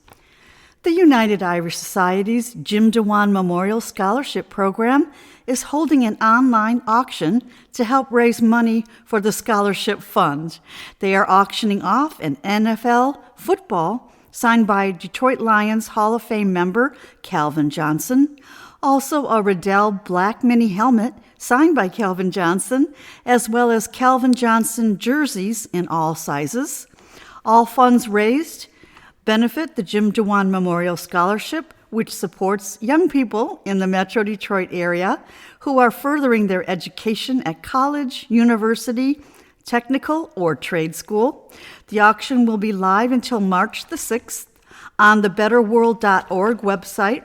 The United Irish Society's Jim DeWan Memorial Scholarship Program is holding an online auction to help raise money for the scholarship fund. They are auctioning off an NFL football signed by Detroit Lions Hall of Fame member Calvin Johnson, also a Riddell black mini helmet signed by Calvin Johnson, as well as Calvin Johnson jerseys in all sizes. All funds raised benefit the Jim DeWan Memorial Scholarship, which supports young people in the Metro Detroit area who are furthering their education at college, university, technical, or trade school. The auction will be live until March the 6th on the betterworld.org website.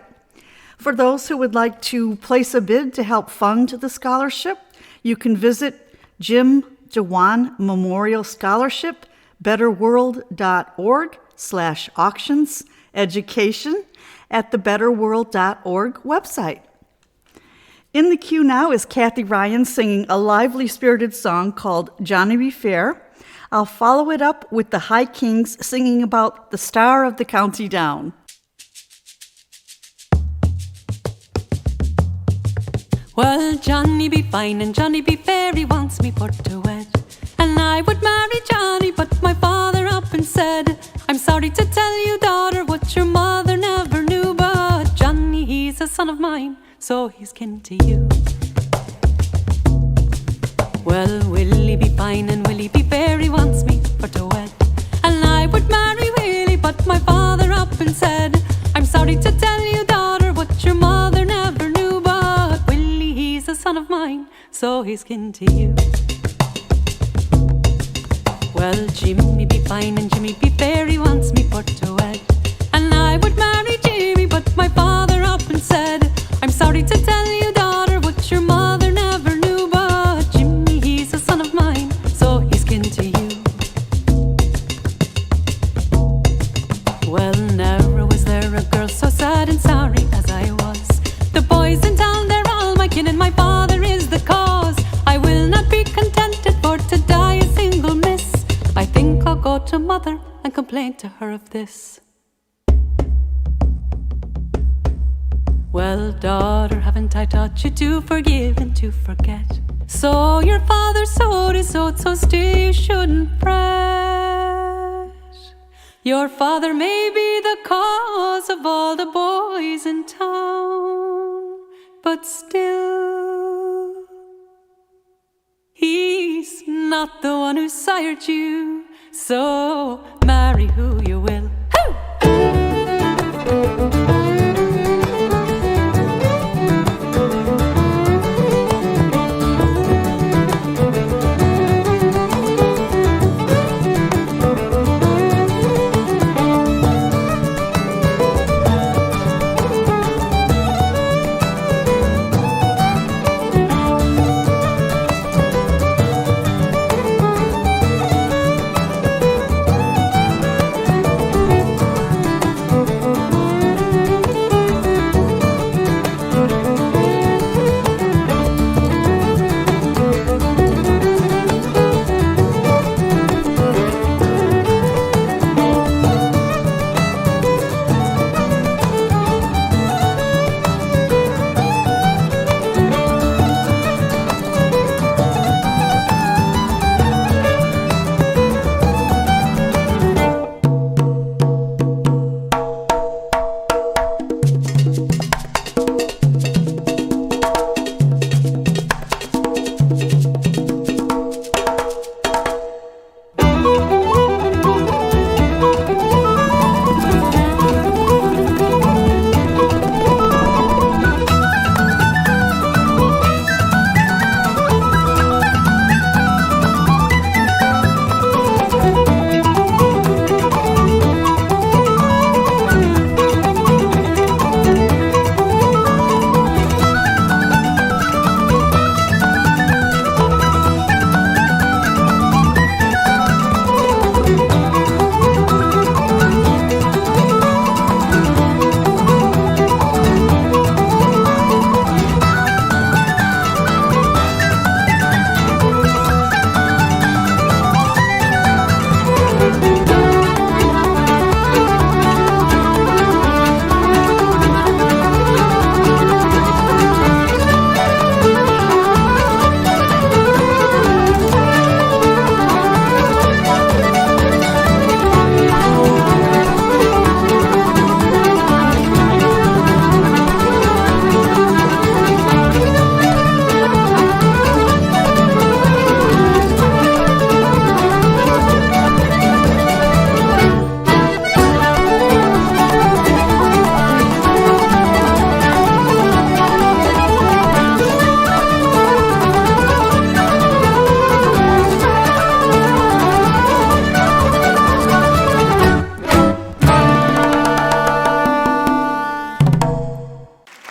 For those who would like to place a bid to help fund the scholarship, you can visit Jim DeWan Memorial Scholarship, betterworld.org/auctions education at the betterworld.org website. In the queue now is Kathy Ryan singing a lively spirited song called Johnny Be Fair. I'll follow it up with the High Kings singing about the star of the county down. Well, Johnny be fine and Johnny be fair, he wants me for to wed. And I would marry Johnny, but my father up and said, I'm sorry to tell you, daughter, what your mother never knew, but Johnny, he's a son of mine, so he's kin to you. Well, will he be fine and will he be fair, he wants me for to wed. And I would marry Willie, but my father up and said, I'm sorry to tell you, daughter, what your mother never knew, but Willie, he's a son of mine, so he's kin to you. Well, Jimmy be fine and Jimmy be fair, he wants me for to wed. And I would marry Jimmy, but my father up and said, I'm sorry to tell you, daughter, what your mother never knew, but Jimmy, he's a son of mine, so he's kin to you. Well, never was there a girl so sad and sorry as I was. The boys in town, they're all my kin, and my father is the cause. I will not be contented for to die a single miss. I think I'll go to mother and complain to her of this. Well, daughter, haven't I taught you to forgive and to forget? So your father sowed his oats, so still you shouldn't fret. Your father may be the cause of all the boys in town, but still he's not the one who sired you, so marry who you will.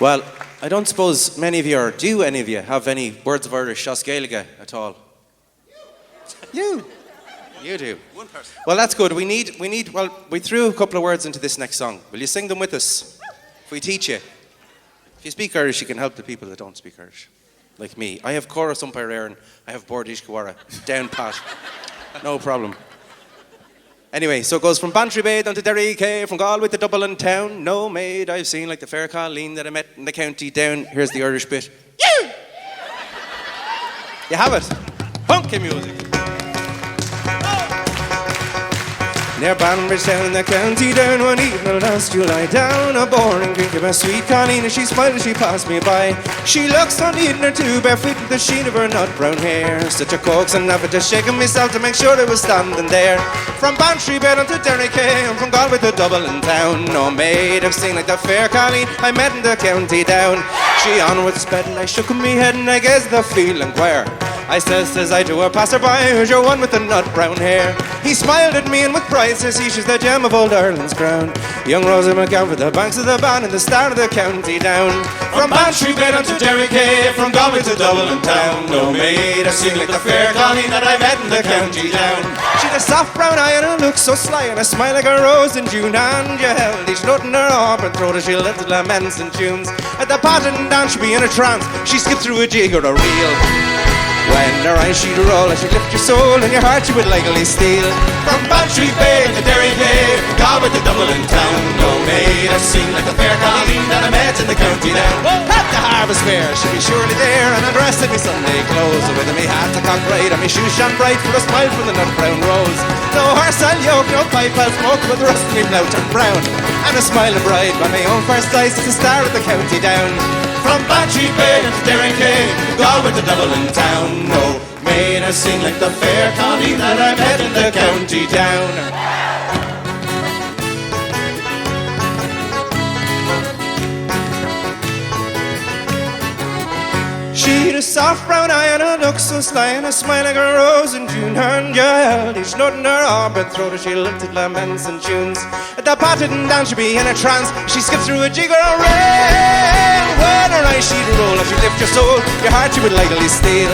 Well, I don't suppose many of you, or do any of you, have any words of Irish 𝐿𝐴 at all? You do. One person. Well, that's good. We threw a couple of words into this next song. Will you sing them with us? If we teach you. If you speak Irish, you can help the people that don't speak Irish. Like me. I have chorus umpire Aaron. I have 𝐷𝐸 𝐸 down pat. No problem. Anyway, so it goes from Bantry Bay down to 𝐸𝐴, from Galway to Dublin town. No maid I've seen like the fair 𝐂𝐫𝐤 that I met in the county down. Here's the Irish bit. You have it. Funky music. Near Banbridge down in the county down, one evening last July down, a boring drink of a sweet 𝐂𝐫𝐤, and she smiled as she passed me by. She looks so neat in her two bare feet with the sheen of her nut brown hair. Such a coaxing effort just shaking myself to make sure I was standing there. From Bantry Bay down to 𝐸𝐴, and from Galway to Dublin town. No maid I've seen like the fair 𝐂𝐫𝐤 I met in the county down. She onwards sped and I shook me head and I gazed the feeling where. I says I to a passerby, who's your one with the nut brown hair? He smiled at me and with pride says he, she's the gem of old Ireland's crown. Young Rosa McGowan with the banks of the Bann and the star of the county down. From Bantry Bay down to 𝐸𝐴, from Galway to Dublin town. No maid I've seen like the fair 𝐂𝐫𝐤 that I met in the county down. She'd a soft brown eye and a look so sly and a smile like a rose in June, and you held each note in her auburn throat as she lifted laments and tunes. At the pattern down she'd be in a trance, she skipped through a jig or a reel. When her eyes she'd roll and she'd lift your soul and your heart she would legally steal. From Bantry Bay to 𝐸𝐴, from Galway to Dublin town. No maid I've seen like the fair 𝐂𝐫𝐤 that I met in the county down. At the harvest fair she'd be surely there, and I dressed in me Sunday clothes, with me hat to cock right and me shoes shone bright for a smile from the nut brown rose. No horse I'll yoke, no pipe I'll smoke, with the rust in me blout and brown, and a smiling bride by my own first slice is the star of the county down. From Bantry Bay to 𝐸𝐴, Galway to Dublin town. No maid I've seen like the fair 𝐂𝐫𝐤 that I met in the county down. She'd a soft brown eye and a look so sly and a smile like a rose in June, and you held each note in her auburn throat as she lifted laments and tunes. At the pattern down she'd be in a trance, she skipped through a jig or a rail. When her eyes she'd roll and she'd lift your soul, your heart she would legally steal.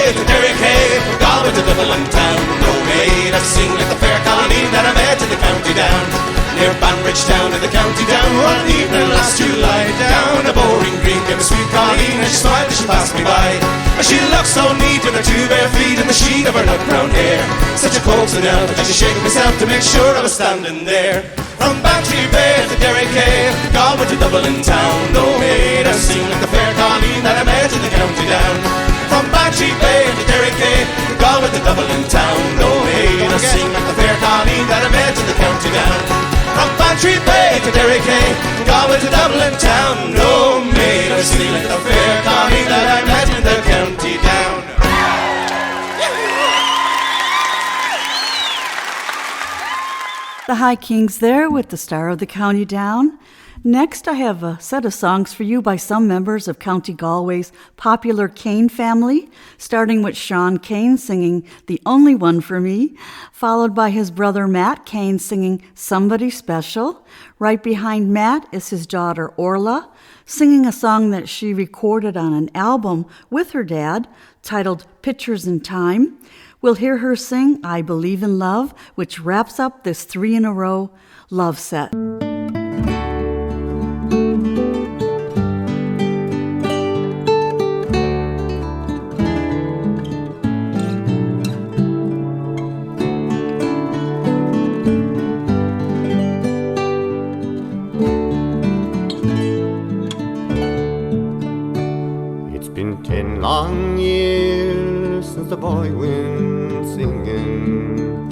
To 𝐸𝐴, from Galway to Dublin town. No maid I've seen like the fair 𝐂𝐫𝐤 that I met in the county down. Near Banbridge town in the county down, one evening last July down. A boring green gave a sweet 𝐂𝐫𝐤 and she smiled as she passed me by. She looked so neat with her two bare feet and the sheen of her nut brown hair. Such a coaxing effort I just shaking myself to make sure I was standing there. From Bantry Bay to 𝐸𝐴, Galway to Dublin town. No maid I've seen like the fair 𝐂𝐫𝐤 that I met in the county down. From Bantry Bay to 𝐸𝐴, Galway the Dublin town. No maid or sing at the fair Colleen that I met in the county down. From Bantry Bay to Derry Quay, Galway to Dublin town. No maid or sing at the fair Colleen that I met in the county down. The High Kings there with the Star of the County Down. Next, I have a set of songs for you by some members of County Galway's popular Kane family, starting with Sean Kane singing The Only One for Me, followed by his brother Matt Kane singing Somebody Special. Right behind Matt is his daughter Orla, singing a song that she recorded on an album with her dad titled Pictures in Time. We'll hear her sing I Believe in Love, which wraps up this 3-in-a-row love set. It's been 10 long years since the boy went singing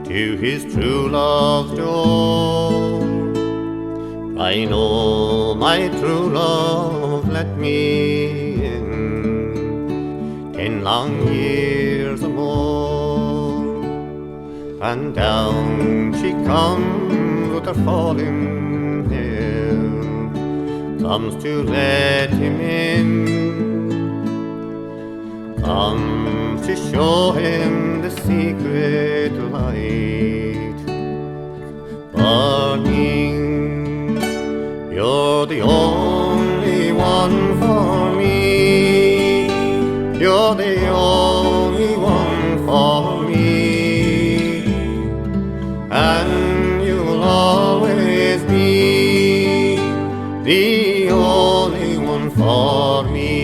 to his true love's door. I know my true love let me in 10 long years or more, and down she comes with her falling hair, comes to let him in, comes to show him the secret light burning. You're the only one for me, you're the only one for me, and you'll always be the only one for me.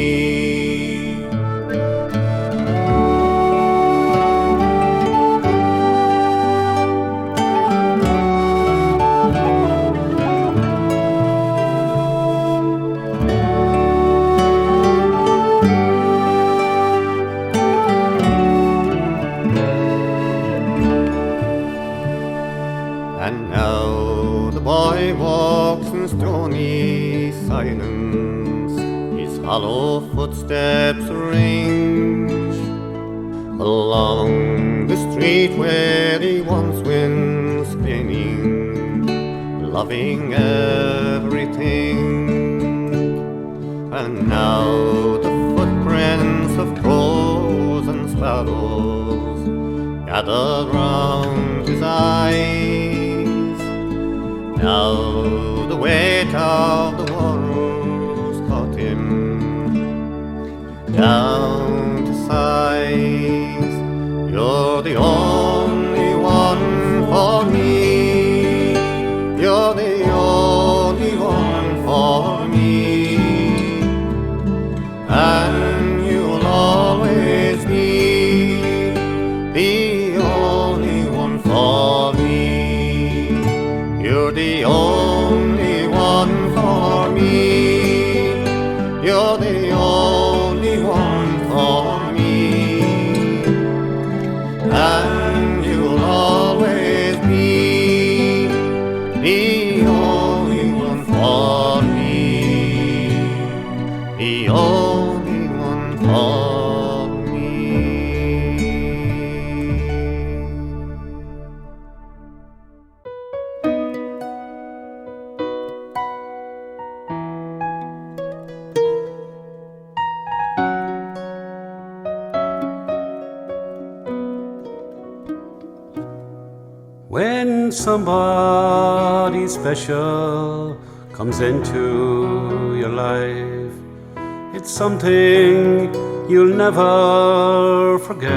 And now the boy walks in stony silence, his hollow footsteps ring along the street where he once went spinning, loving everything. And now the footprints of crows and sparrows gather round his eyes. Now the weight of the world's caught him down to size. You're the only one for me, you're the only one for me, and you'll always be the only one for me. You're the only one for me, you're the only one for me, and you'll always be the only one for me, the only one for me. When somebody special comes into your life, it's something you'll never forget.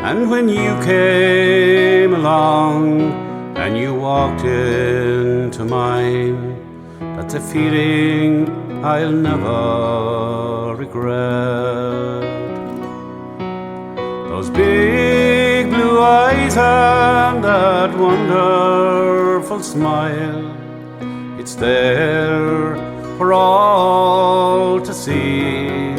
And when you came along and you walked into mine, that's a feeling I'll never regret. Those big blue eyes and that wonderful smile, it's there for all to see.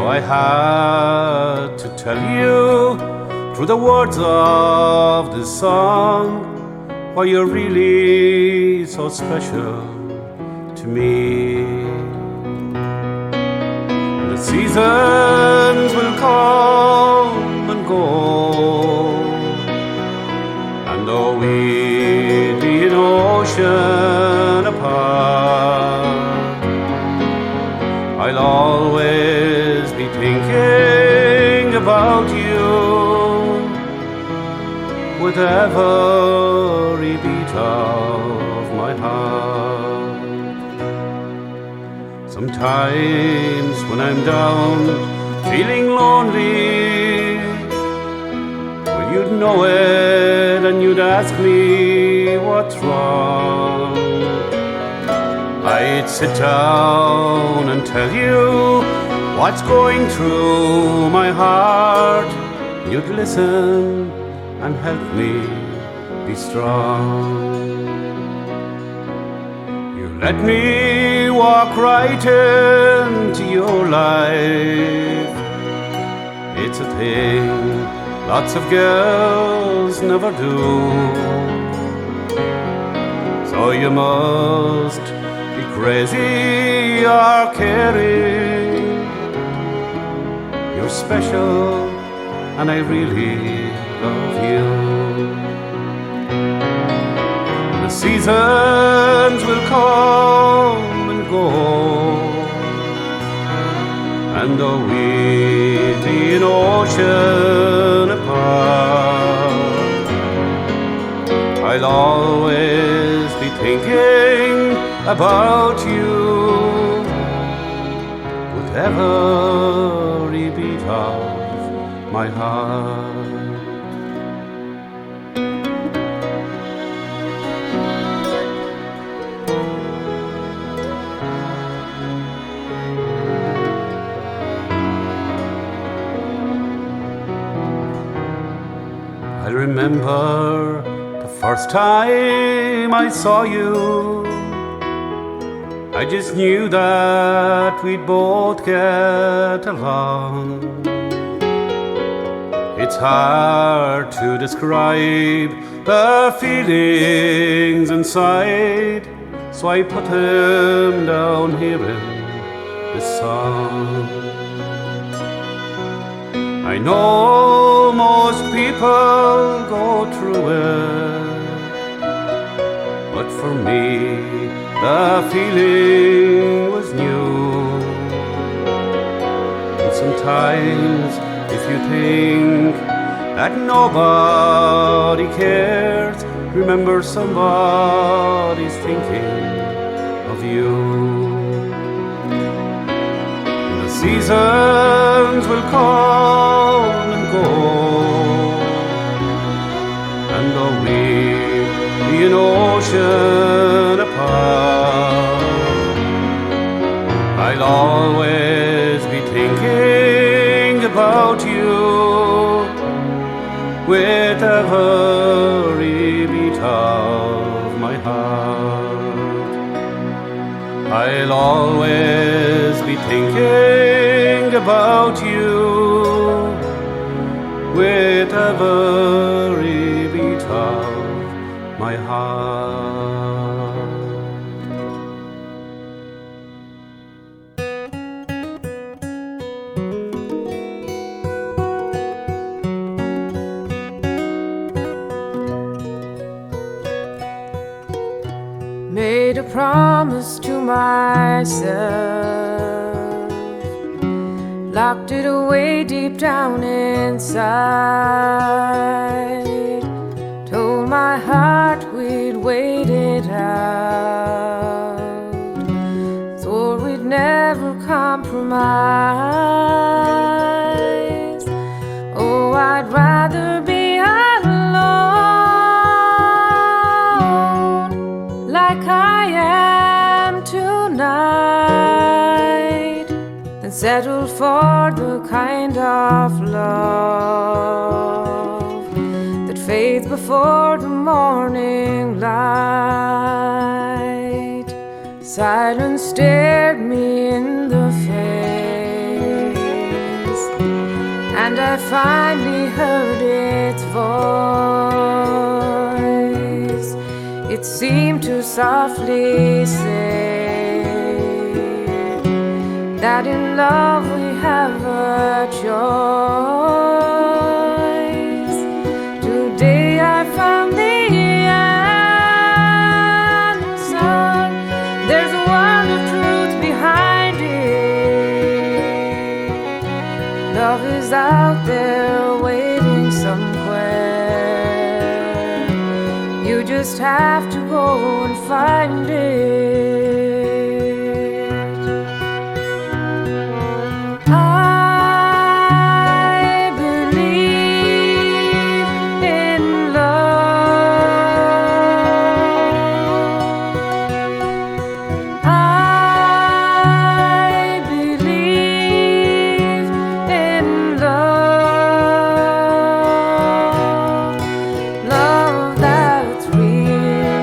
I had to tell you through the words of this song why you're really so special to me. The seasons will come and go, and though we'd be an ocean apart, I'll always be thinking about you with every beat of my heart. Sometimes when I'm down, feeling lonely, well, you'd know it and you'd ask me what's wrong. I'd sit down and tell you what's going through my heart. You'd listen and help me be strong. You let me walk right into your life. It's a thing lots of girls never do. So you must be crazy or caring. You're special and I really love you. The seasons will come and go, and though we'd be an ocean apart, I'll always be thinking about you with every beat of my heart. I remember the first time I saw you. I just knew that we'd both get along. It's hard to describe the feelings inside, so I put them down here in this song. I know most people go through it, but for me the feeling was new. And sometimes if you think that nobody cares, remember somebody's thinking of you. The seasons will come and go, and though we be an ocean apart, I'll always be thinking about you with every beat of my heart. I'll always be thinking about you with every beat of my heart. Made a promise to myself, locked it away deep down inside, told my heart we'd wait it out, swore we'd never compromise. Oh, I'd rather be alone like I am tonight than settle for the kind of love that fades before the morning light. Silence stared me in the face. and I finally heard its voice. It seemed to softly say that in love we have a choice. Today I found the answer. There's a world of truth behind it. Love is out there waiting somewhere. You just have to go and find it. I believe in love. I believe in love. Love that's real,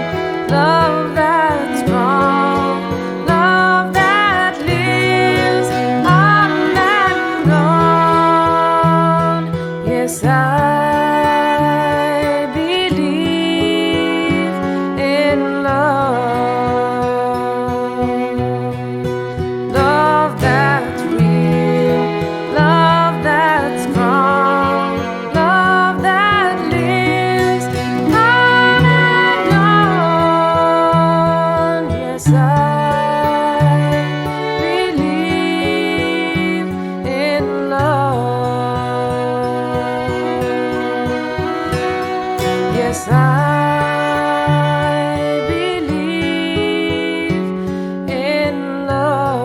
love that's strong, love that lives on and on. Yes, I believe in love. Love that's real, love that's strong, love that lives on and on. Yes, I believe in love. Yes, I believe in love.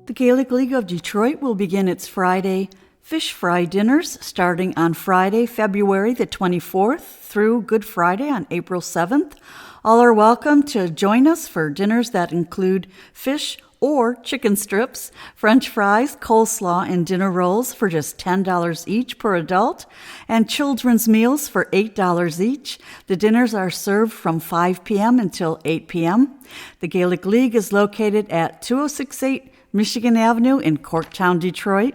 The Gaelic League of Detroit will begin its Friday fish fry dinners starting on Friday, February the 24th through Good Friday on April 7th. All are welcome to join us for dinners that include fish or chicken strips, French fries, coleslaw, and dinner rolls for just $10 each per adult, and children's meals for $8 each. The dinners are served from 5 p.m. until 8 p.m. The Gaelic League is located at 2068 Michigan Avenue in Corktown, Detroit.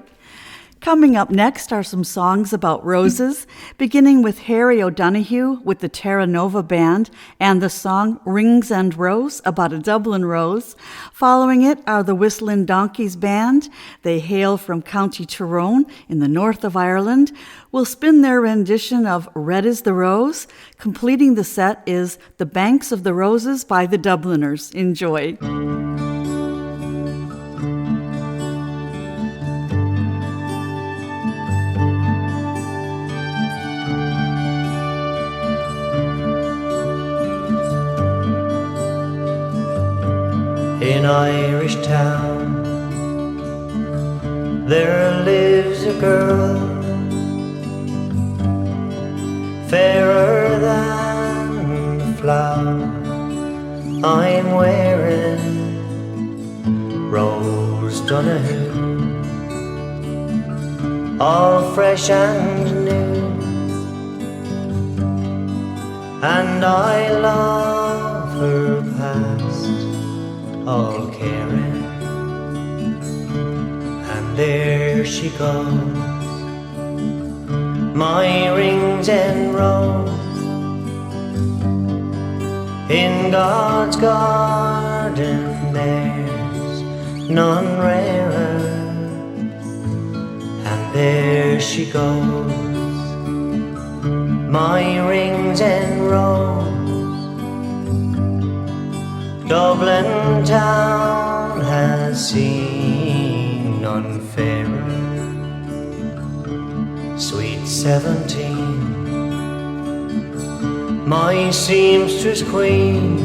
Coming up next are some songs about roses, beginning with Harry O'Donoghue with the Terra Nova Band and the song Rings and Rose about a Dublin rose. Following it are the Whistling Donkeys Band. They hail from County Tyrone in the north of Ireland. We'll spin their rendition of Red is the Rose. Completing the set is The Banks of the Roses by the Dubliners. Enjoy. In Irish town there lives a girl fairer than the flower. I'm wearing Rose Donoghue, all fresh and new, and I love her past all caring. And there she goes, my rings and rose, in God's garden there's none rarer. And there she goes, my rings and rose, Dublin town has seen none fairer. Sweet 17, my seamstress queen,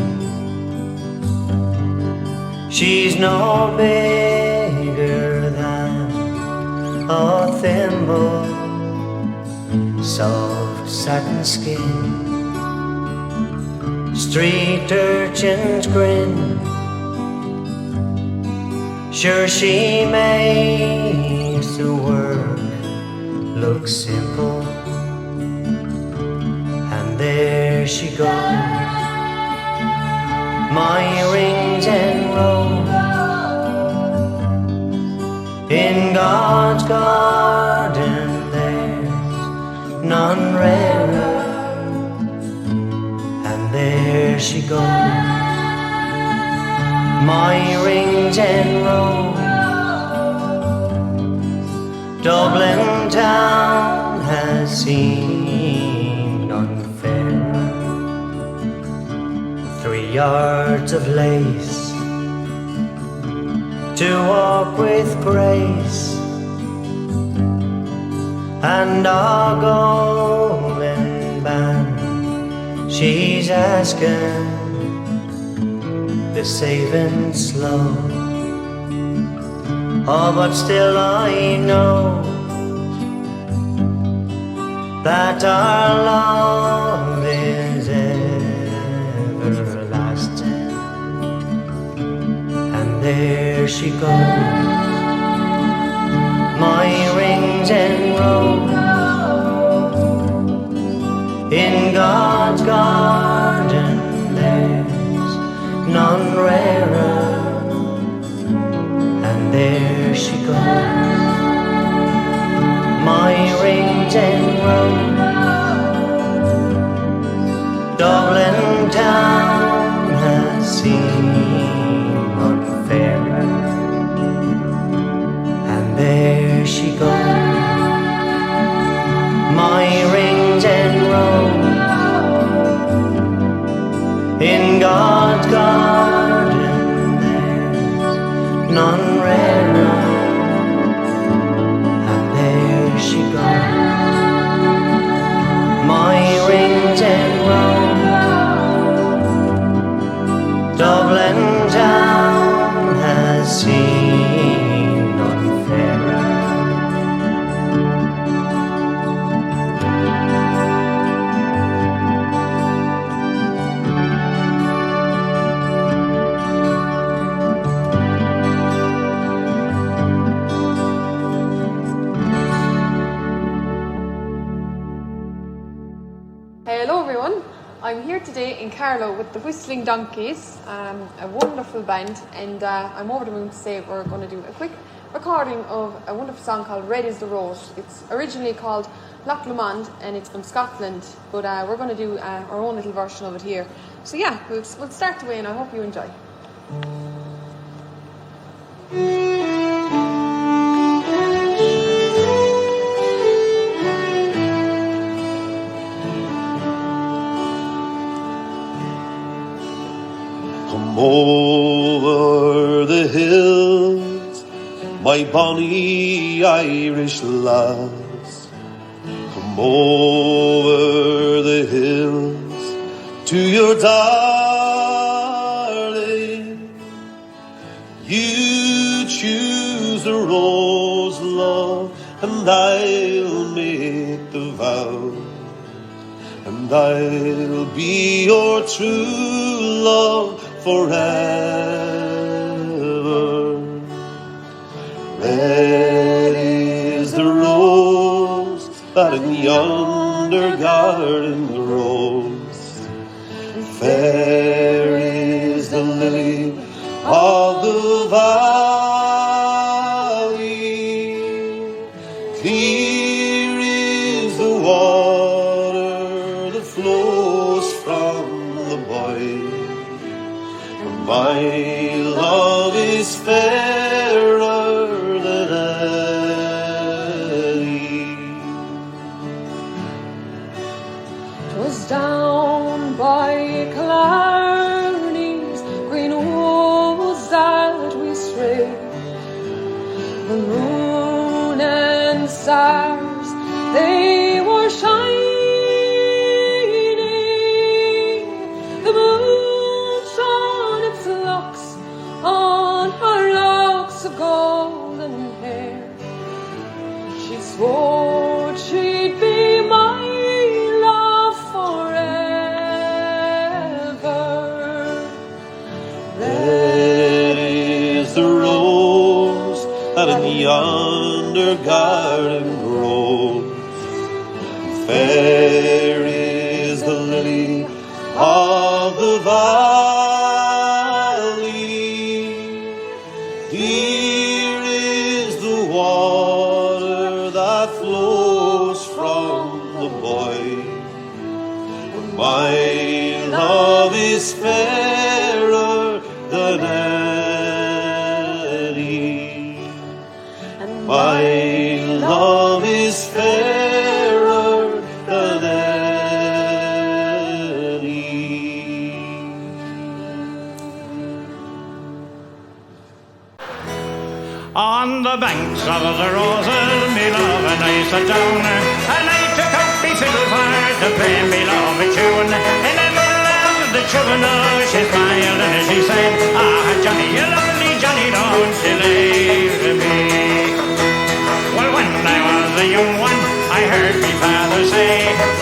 she's no bigger than a thimble, soft satin skin, street urchins grin. Sure she makes the work look simple. And there she goes, my rings and rose, God's garden there's none rarer, and there she goes, my rings and rose. Dublin town has seen none fairer. 3 yards of lace to walk with grace, and a golden band she's asking, the saving slow. Oh, but still I know that our love is everlasting. And there she goes, my rings and rose. In God's garden there's none rarer, and there she goes, my rings and rose. Dublin town has seen none fairer, and there she goes, my rings and rose. In God's garden there's none rarer, and there she goes, my rings and rose. Dublin town has seen none fairer. Hello everyone, I'm here today in Carlow with the Whistling Donkeys, a wonderful band, and I'm over the moon to say we're going to do a quick recording of a wonderful song called Red is the Rose. It's originally called Loch Lomond and it's from Scotland, but we're going to do our own little version of it here. So yeah, we'll start away and I hope you enjoy. Come over the hills, my bonny Irish lass. Come over the hills to your darling. You choose the rose, love, and I'll make the vow, and I'll be your true love forever. Red is the rose that in yonder garden grows. Fair is the lily of the valley. Clear is the water that flows from the boy. My love is fairer than any. 'Twas down by Killarney's green woods that we strayed. The moon and stars, they were shining. The moon shone its locks on her locks of golden hair. She swore she'd be my love forever. Red is the rose that in yonder garden grows. Fair is the lily of the valley. Here is the water My love is fairer than any. My love is fairer than any. On the banks of the roses, me love and I sat down, and I took out me fiddle for to play me love a tune. In the middle of the tune, she smiled and she said, "Ah, Johnny, you lovely Johnny, don't you leave me." Well, when I was a young one, I heard me father say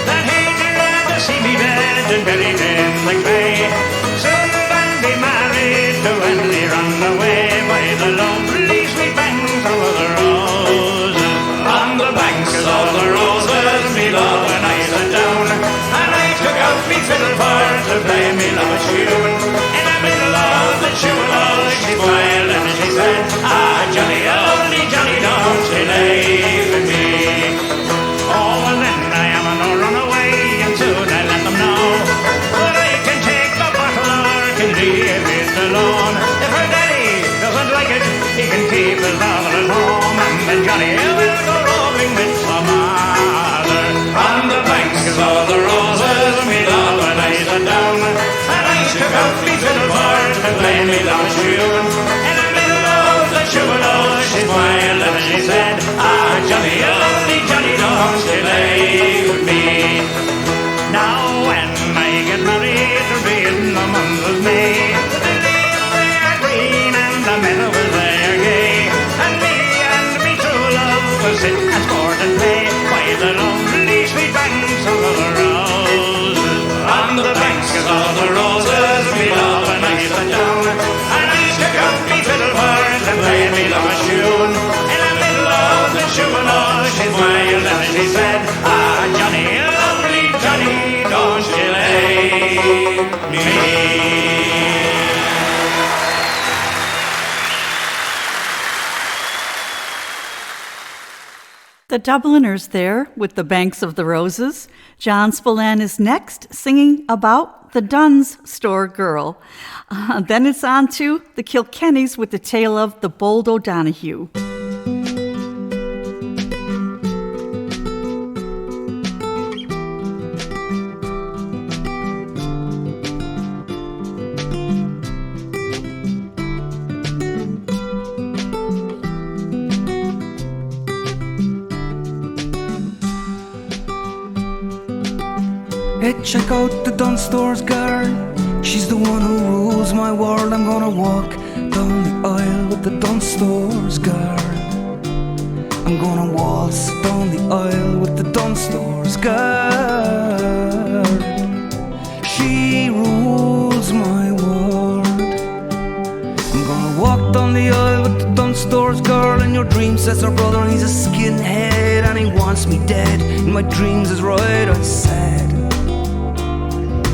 that he'd rather see me dead than buried in the clay. Soon than be married to any run away by the lovely sweet banks of the roses. On the banks of the roses, me love and I sat down, and I took out me fiddle for to play me love a tune. In the middle of the tune, oh, she smiled and she said, "Ah, Johnny, only Johnny, don't you leave me." Oh, well then I am no run away, and soon I let them know that I can take the bottle or can leave it alone. If her daddy doesn't like it, he can keep his bottle at home, and then Johnny will go roaming with some other. On the banks of the roses, me love and I sat down, and I took out me fiddle for to play me love a tune. In the middle of the tune, oh, she smiled and she said, "Ah, Johnny, only Johnny, don't you leave me." Now when I get married, it'll be in the month of May. The leaves they are green and the meadows they are gay, and me true love will sit and sport and play by the lonely sweet banks of the roses. On the banks of the roses, me love and I sat down, and I took out me fiddle for to play me love a tune. In the middle of the tune, oh, she smiled and she said, "Ah, Johnny, lovely Johnny, don't you leave me." The Dubliners there with the Banks of the Roses. John Spillane is next, singing about the Dunn's Store Girl. Then it's on to the Kilkennys with the tale of the Bold O'Donoghue. Hey, check out the Dunn Stores girl. She's the one who rules my world. I'm gonna walk down the aisle with the Dunn Stores girl. I'm gonna waltz down the aisle with the Dunn Stores girl. She rules my world. I'm gonna walk down the aisle with the Dunn Stores girl. In your dreams, says her brother, he's a skinhead and he wants me dead. In my dreams is right, I said.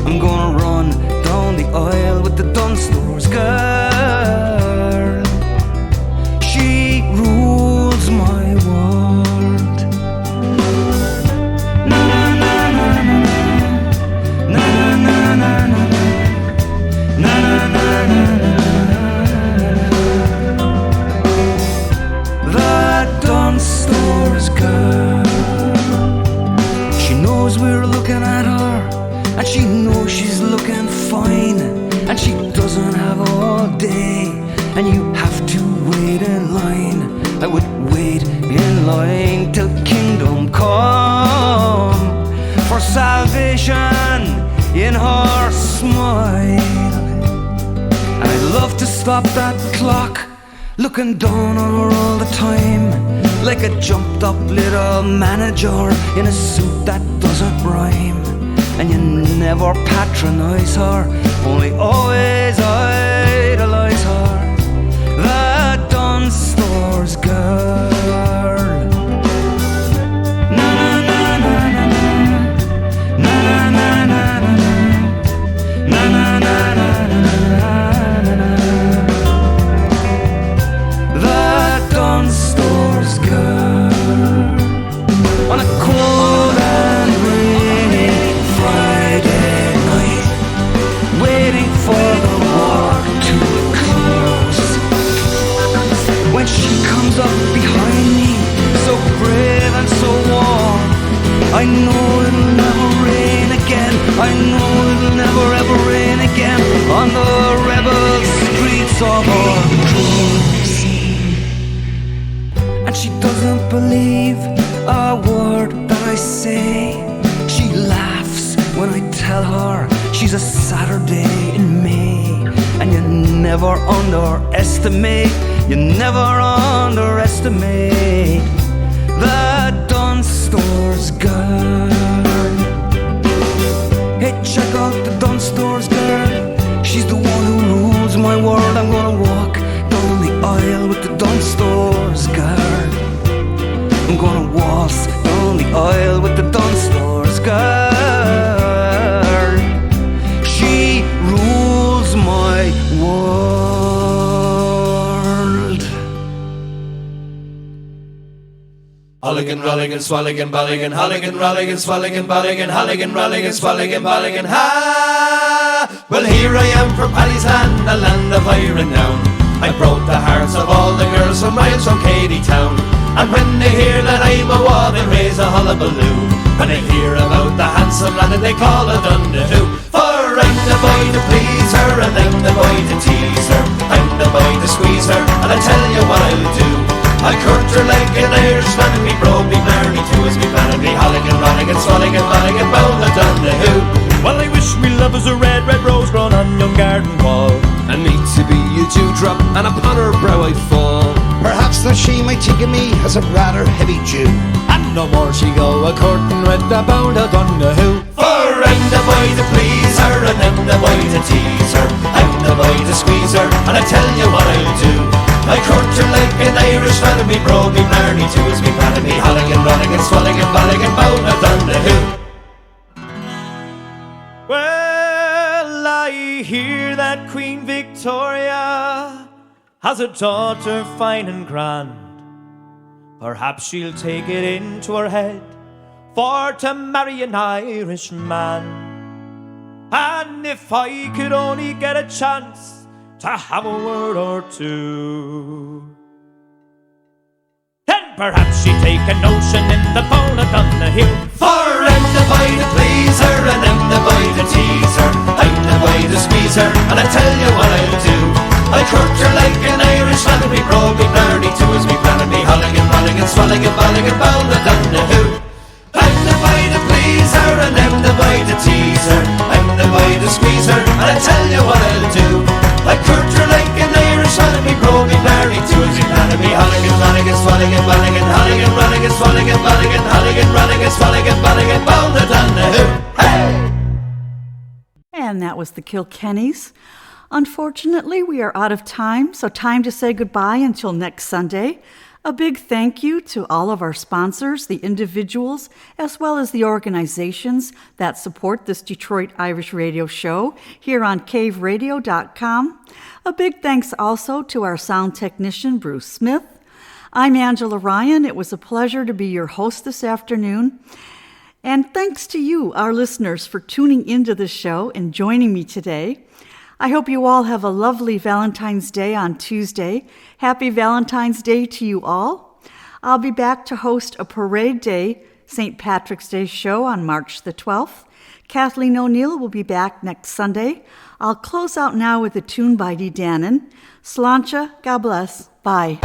I'm gonna run down the aisle with the Dunn Stores girl. She rules my world. Na na na na na na na na na na na na. The Dunn Stores girl. She knows we're looking at her, and she knows she's looking fine, and she doesn't have all day, and you have to wait in line. I would wait in line till kingdom come, for salvation in her smile. And I'd love to stop that clock, looking down on her all the time, like a jumped up little manager in a suit that doesn't rhyme. And you never patronize her, only always idolize her. The Dunn Stores girl. Na na na na na na na na na na na na na na. The Dunn Stores girl. On a cold and rainy Friday comes up behind me, so brave and so warm. I know it'll never rain again, I know it'll never ever rain again on the rebel streets of our dreams. And she doesn't believe a word that I say. She laughs when I tell her she's a Saturday in May. And you never underestimate, you never underestimate the Dunstores girl. Hey, check out the Dunstores girl. She's the one who rules my world. I'm gonna walk down the aisle with the Dunstores girl. I'm gonna waltz down the aisle with the Dunstores girl. She rules my world. Halligan, Ralligan, Swalligan, Balligan, Halligan, Ralligan, Swalligan, Balligan, Halligan, Ralligan, Swalligan, Balligan, ha! Well, here I am from Paddy's Land, the land of high renown. I broke the hearts of all the girls from miles from Katy Town. And when they hear that I'm a war, they raise a hullabaloo. When they hear about the handsome lad that they call a Dunderhoo. For I'm the boy to please her, and I'm the boy to tease her. I'm the boy to squeeze her, and I tell you what I'll do. I'll cut her like an Irishman, and me bro, me marry too, as me man, and me Halligan, Ralligan, Swalligan, Balligan, bound a Dunderhoo. Well, I wish me love was a red, red rose grown on young garden wall, and me to be a dewdrop, and upon her brow I'd fall. Perhaps that she might think of me as a rather heavy Jew, and no more she go a courting with the bound a Dunderhoo. For I'm the boy to please her, and I'm the boy to tease her. I'm the boy to squeeze her, and I tell you what I'll do. I cut her like an Irishman, and me bro, me marry too, as me pan and me Halligan, Ralligan, Swalligan, Balligan, bound a Dunderhoo. Well, I hear that Queen Victoria has a daughter fine and grand. Perhaps she'll take it into her head for to marry an Irish man. And if I could only get a chance to have a word or two, then perhaps she'd take a notion in the bone of Dunderhoo. For I'm the boy to please her, and I'm the boy to tease her. I'm the boy to squeeze her, and I tell you what I'll do. I cut her like an Irishman, and me bro, me marry too, as me plan, and me Halligan, Ralligan, Swalligan, Balligan, bound a Dunderhoo. I'm the boy to please her, and I'm the boy to tease her. I'm the boy to squeeze her, and I tell you what I'll do. I cut her like an Irishman, and me bro, me marry too, as me plan, and me Halligan, Ralligan, Swalligan, Balligan, Halligan, Ralligan, Swalligan, Balligan, Halligan, Ralligan, Swalligan, Balligan, bound a Dunderhoo. Hey! And that was the Kilkennys. Unfortunately, we are out of time, so time to say goodbye until next Sunday. A big thank you to all of our sponsors, the individuals, as well as the organizations that support this Detroit Irish radio show here on caveradio.com. A big thanks also to our sound technician, Bruce Smith. I'm Angela Ryan. It was a pleasure to be your host this afternoon. And thanks to you, our listeners, for tuning into the show and joining me today. I hope you all have a lovely Valentine's Day on Tuesday. Happy Valentine's Day to you all. I'll be back to host a Parade Day, St. Patrick's Day show on March the 12th. Kathleen O'Neill will be back next Sunday. I'll close out now with a tune by Dee Dannon. Sláinte, God bless. Bye.